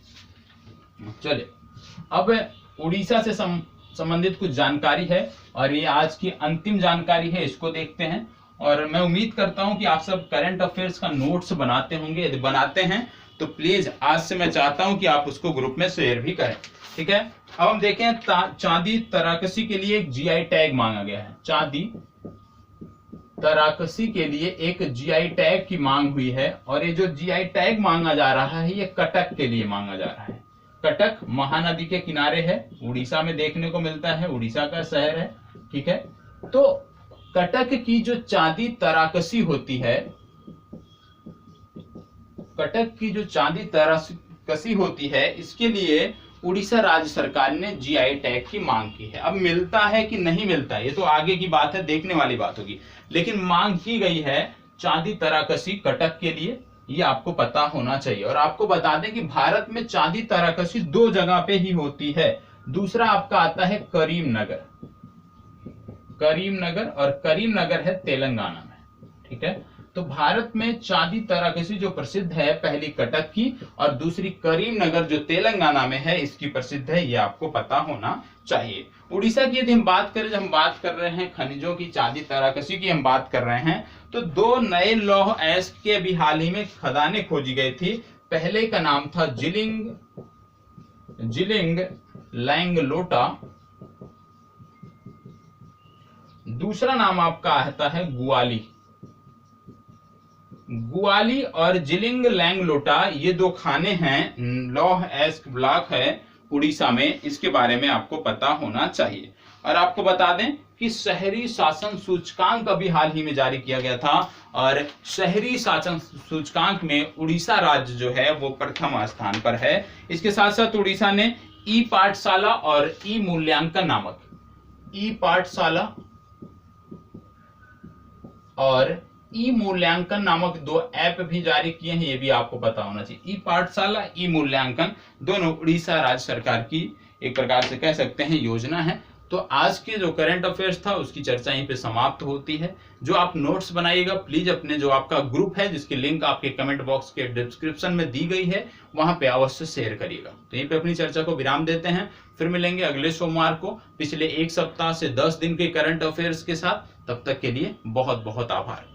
चलिए अब उड़ीसा से संबंधित कुछ जानकारी है, और ये आज की अंतिम जानकारी है, इसको देखते हैं। और मैं उम्मीद करता हूं कि आप सब करंट अफेयर्स का नोट्स बनाते होंगे। यदि बनाते हैं तो प्लीज आज से मैं चाहता हूं कि आप उसको ग्रुप में शेयर भी करें। ठीक है, अब हम देखें चांदी तराकसी के लिए एक जीआई टैग मांगा गया है। चांदी तराकसी के लिए एक जीआई टैग की मांग हुई है, और ये जो जीआई टैग मांगा जा रहा है ये कटक के लिए मांगा जा रहा है। कटक महानदी के किनारे है, उड़ीसा में देखने को मिलता है, उड़ीसा का शहर है। ठीक है, तो कटक की जो चांदी तराकसी होती है, कटक की जो चांदी तराकसी होती है, इसके लिए उड़ीसा राज्य सरकार ने जीआई टैग की मांग की है। अब मिलता है कि नहीं मिलता है ये तो आगे की बात है, देखने वाली बात होगी, लेकिन मांग की गई है चांदी तराकसी कटक के लिए, ये आपको पता होना चाहिए। और आपको बता दें कि भारत में चांदी तराकसी 2 जगह पे ही होती है। दूसरा आपका आता है करीमनगर, और करीमनगर है तेलंगाना में। ठीक है, तो भारत में चांदी तराकसी जो प्रसिद्ध है, पहली कटक की और दूसरी करीमनगर जो तेलंगाना में है, इसकी प्रसिद्ध है, ये आपको पता होना चाहिए। उड़ीसा की यदि हम बात करें, जब हम बात कर रहे हैं खनिजों की, चांदी तराकसी की हम बात कर रहे हैं, तो 2 नए लौह अयस्क के अभी हाल ही में खदानें खोजी गई थी। पहले का नाम था जिलिंग लैंगलोटा, दूसरा नाम आपका आता है गुआली और जिलिंग लैंगलोटा, ये 2 खाने हैं, लौह अयस्क ब्लॉक है उड़ीसा में, इसके बारे में आपको पता होना चाहिए। और आपको बता दें कि शहरी शासन सूचकांक अभी हाल ही में जारी किया गया था, और शहरी शासन सूचकांक में उड़ीसा राज्य जो है वो प्रथम स्थान पर है। इसके साथ साथ उड़ीसा ने ई पाठशाला और ई मूल्यांकन नामक ई पाठशाला और ई मूल्यांकन नामक 2 ऐप भी जारी किए हैं, ये भी आपको पता होना चाहिए। ई पाठशाला, ई मूल्यांकन दोनों उड़ीसा राज्य सरकार की एक प्रकार से कह सकते हैं योजना है। तो आज के जो करंट अफेयर्स था उसकी चर्चा यहीं पे समाप्त होती है। जो आप नोट्स बनाइएगा प्लीज अपने जो आपका ग्रुप है जिसकी लिंक आपके कमेंट बॉक्स के डिस्क्रिप्शन में दी गई है वहां पे अवश्य शेयर करिएगा। तो यहीं पे अपनी चर्चा को विराम देते हैं, फिर मिलेंगे अगले सोमवार को पिछले 1 सप्ताह से 10 दिन के करंट अफेयर्स के साथ। तब तक के लिए बहुत बहुत आभार।